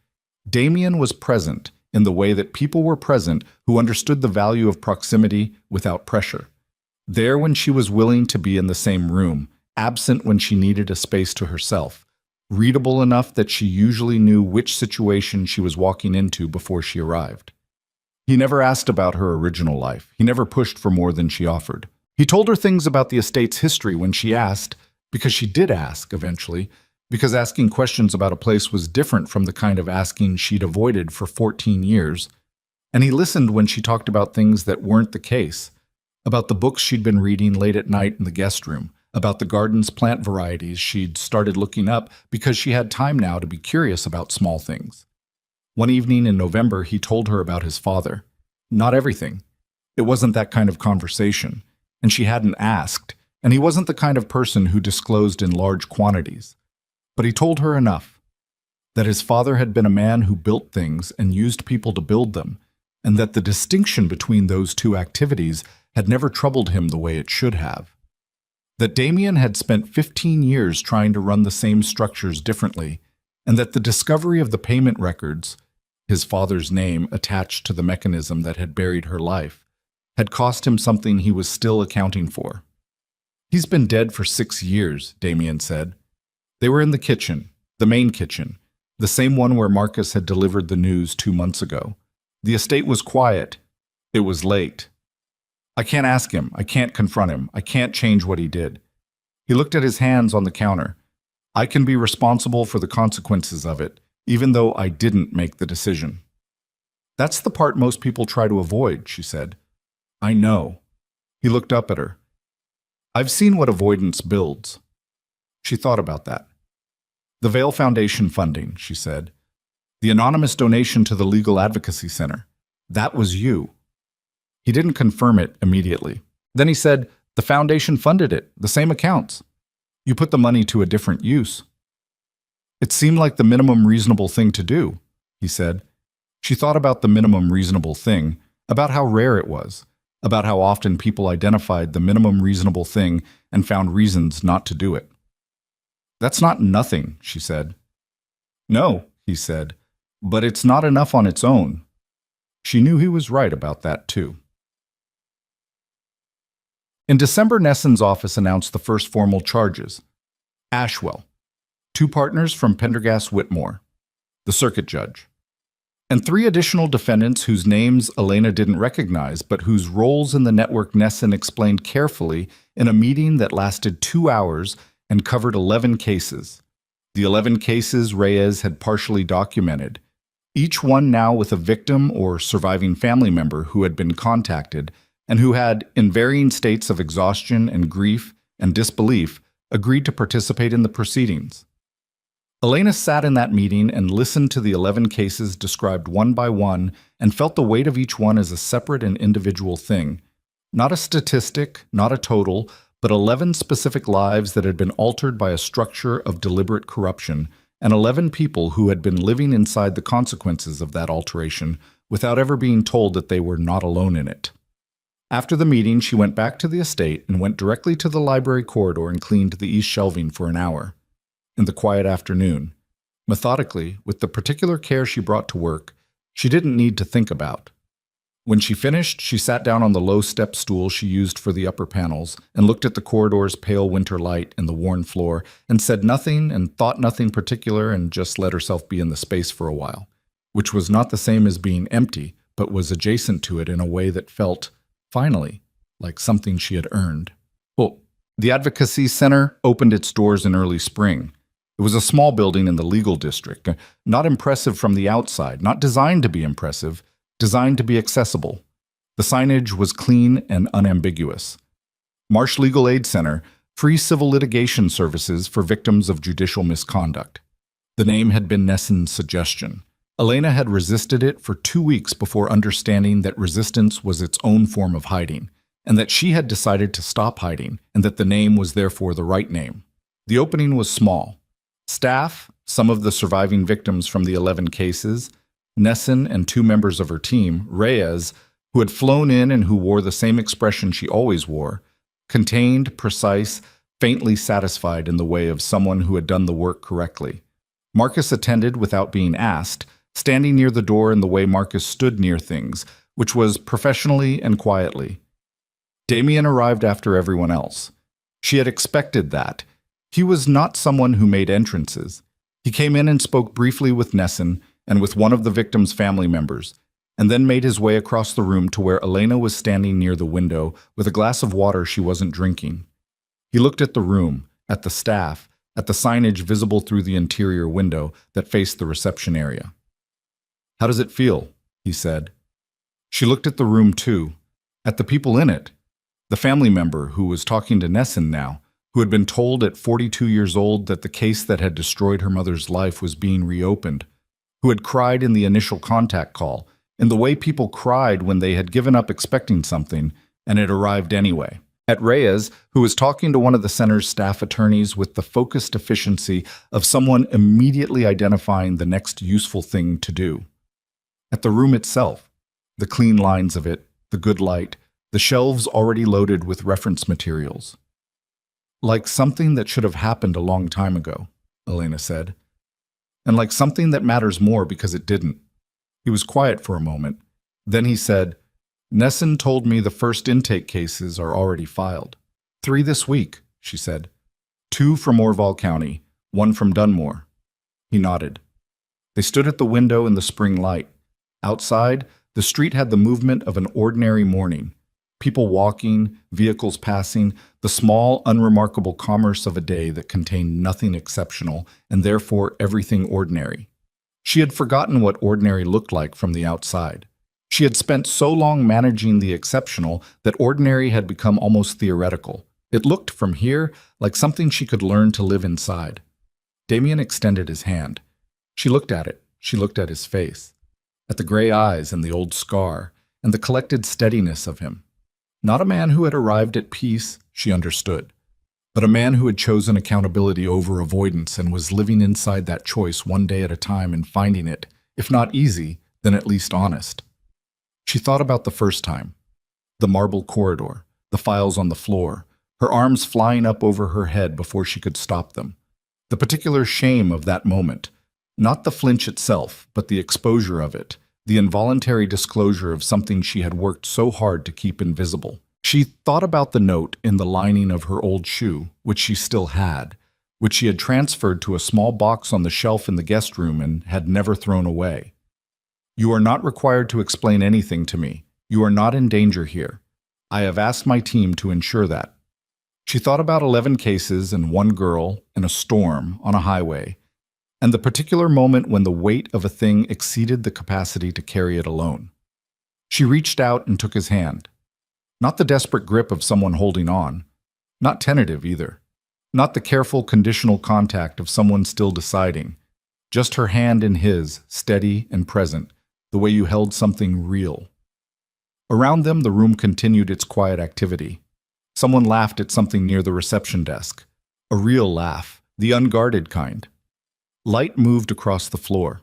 Damien was present in the way that people were present who understood the value of proximity without pressure. There when she was willing to be in the same room, absent when she needed a space to herself, readable enough that she usually knew which situation she was walking into before she arrived. He never asked about her original life. He never pushed for more than she offered. He told her things about the estate's history when she asked, because she did ask eventually, because asking questions about a place was different from the kind of asking she'd avoided for 14 years. And he listened when she talked about things that weren't the case, about the books she'd been reading late at night in the guest room, about the garden's plant varieties she'd started looking up because she had time now to be curious about small things. One evening in November, he told her about his father. Not everything. It wasn't that kind of conversation, and she hadn't asked, and he wasn't the kind of person who disclosed in large quantities. But he told her enough, that his father had been a man who built things and used people to build them, and that the distinction between those 2 activities had never troubled him the way it should have. That Damien had spent 15 years trying to run the same structures differently, and that the discovery of the payment records, his father's name attached to the mechanism that had buried her life, had cost him something he was still accounting for. "He's been dead for 6 years, Damien said. They were in the kitchen, the main kitchen, the same one where Marcus had delivered the news 2 months ago. The estate was quiet. It was late. I can't ask him. I can't confront him. I can't change what he did." He looked at his hands on the counter. "I can be responsible for the consequences of it, even though I didn't make the decision." "That's the part most people try to avoid," she said. "I know." He looked up at her. "I've seen what avoidance builds." She thought about that. "The Vail Foundation funding," she said. "The anonymous donation to the Legal Advocacy Center. That was you." He didn't confirm it immediately. Then he said, "The foundation funded it, the same accounts. You put the money to a different use." "It seemed like the minimum reasonable thing to do," he said. She thought about the minimum reasonable thing, about how rare it was, about how often people identified the minimum reasonable thing and found reasons not to do it. "That's not nothing," she said. "No," he said, "but it's not enough on its own." She knew he was right about that, too. In December, Nesson's office announced the first formal charges. Ashwell. 2 partners from Pendergast Whitmore, the circuit judge, and 3 additional defendants whose names Elena didn't recognize, but whose roles in the network Nesson explained carefully in a meeting that lasted 2 hours and covered 11 cases. The 11 cases Reyes had partially documented, each one now with a victim or surviving family member who had been contacted and who had, in varying states of exhaustion and grief and disbelief, agreed to participate in the proceedings. Elena sat in that meeting and listened to the 11 cases described one by one and felt the weight of each one as a separate and individual thing. Not a statistic, not a total, but 11 specific lives that had been altered by a structure of deliberate corruption, and 11 people who had been living inside the consequences of that alteration without ever being told that they were not alone in it. After the meeting, she went back to the estate and went directly to the library corridor and cleaned the east shelving for an hour. In the quiet afternoon, methodically, with the particular care she brought to work, she didn't need to think about. When she finished, she sat down on the low step stool she used for the upper panels and looked at the corridor's pale winter light and the worn floor and said nothing and thought nothing particular and just let herself be in the space for a while, which was not the same as being empty, but was adjacent to it in a way that felt, finally, like something she had earned. Well, the Advocacy Center opened its doors in early spring. It was a small building in the legal district, not impressive from the outside, not designed to be impressive, designed to be accessible. The signage was clean and unambiguous. Marsh Legal Aid Center, free civil litigation services for victims of judicial misconduct. The name had been Nesson's suggestion. Elena had resisted it for 2 weeks before understanding that resistance was its own form of hiding, and that she had decided to stop hiding, and that the name was therefore the right name. The opening was small. Staff, some of the surviving victims from the 11 cases, Nesson and 2 members of her team, Reyes, who had flown in and who wore the same expression she always wore, contained, precise, faintly satisfied in the way of someone who had done the work correctly. Marcus attended without being asked, standing near the door in the way Marcus stood near things, which was professionally and quietly. Damien arrived after everyone else. She had expected that. He was not someone who made entrances. He came in and spoke briefly with Nesson and with one of the victim's family members, and then made his way across the room to where Elena was standing near the window with a glass of water she wasn't drinking. He looked at the room, at the staff, at the signage visible through the interior window that faced the reception area. "How does it feel?" he said. She looked at the room too, at the people in it. The family member who was talking to Nesson now, who had been told at 42 years old that the case that had destroyed her mother's life was being reopened, who had cried in the initial contact call, in the way people cried when they had given up expecting something, and it arrived anyway. At Reyes, who was talking to one of the center's staff attorneys with the focused efficiency of someone immediately identifying the next useful thing to do. At the room itself, the clean lines of it, the good light, the shelves already loaded with reference materials. "Like something that should have happened a long time ago," Elena said. "And like something that matters more because it didn't." He was quiet for a moment. Then he said, "Nesson told me the first intake cases are already filed. 3 this week," she said. 2 from Orval County, 1 from Dunmore. He nodded. They stood at the window in the spring light. Outside, the street had the movement of an ordinary morning. People walking, vehicles passing, the small, unremarkable commerce of a day that contained nothing exceptional and therefore everything ordinary. She had forgotten what ordinary looked like from the outside. She had spent so long managing the exceptional that ordinary had become almost theoretical. It looked from here like something she could learn to live inside. Damien extended his hand. She looked at it. She looked at his face, at the gray eyes and the old scar, and the collected steadiness of him. Not a man who had arrived at peace, she understood, but a man who had chosen accountability over avoidance and was living inside that choice one day at a time and finding it, if not easy, then at least honest. She thought about the first time, the marble corridor, the files on the floor, her arms flying up over her head before she could stop them. The particular shame of that moment, not the flinch itself, but the exposure of it, the involuntary disclosure of something she had worked so hard to keep invisible. She thought about the note in the lining of her old shoe, which she still had, which she had transferred to a small box on the shelf in the guest room and had never thrown away. "You are not required to explain anything to me. You are not in danger here. I have asked my team to ensure that." She thought about 11 cases and one girl in a storm on a highway, and the particular moment when the weight of a thing exceeded the capacity to carry it alone. She reached out and took his hand. Not the desperate grip of someone holding on, not tentative either, not the careful conditional contact of someone still deciding, just her hand in his, steady and present, the way you held something real. Around them, the room continued its quiet activity. Someone laughed at something near the reception desk. A real laugh, the unguarded kind. Light moved across the floor.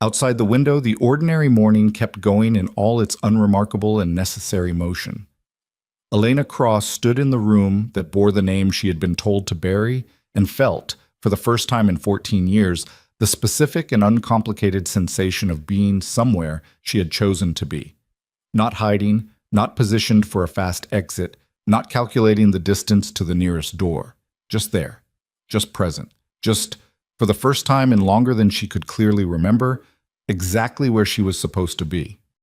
Outside the window, the ordinary morning kept going in all its unremarkable and necessary motion. Elena Cross stood in the room that bore the name she had been told to bury and felt, for the first time in 14 years, the specific and uncomplicated sensation of being somewhere she had chosen to be. Not hiding, not positioned for a fast exit, not calculating the distance to the nearest door. Just there, just present, just, for the first time in longer than she could clearly remember, exactly where she was supposed to be.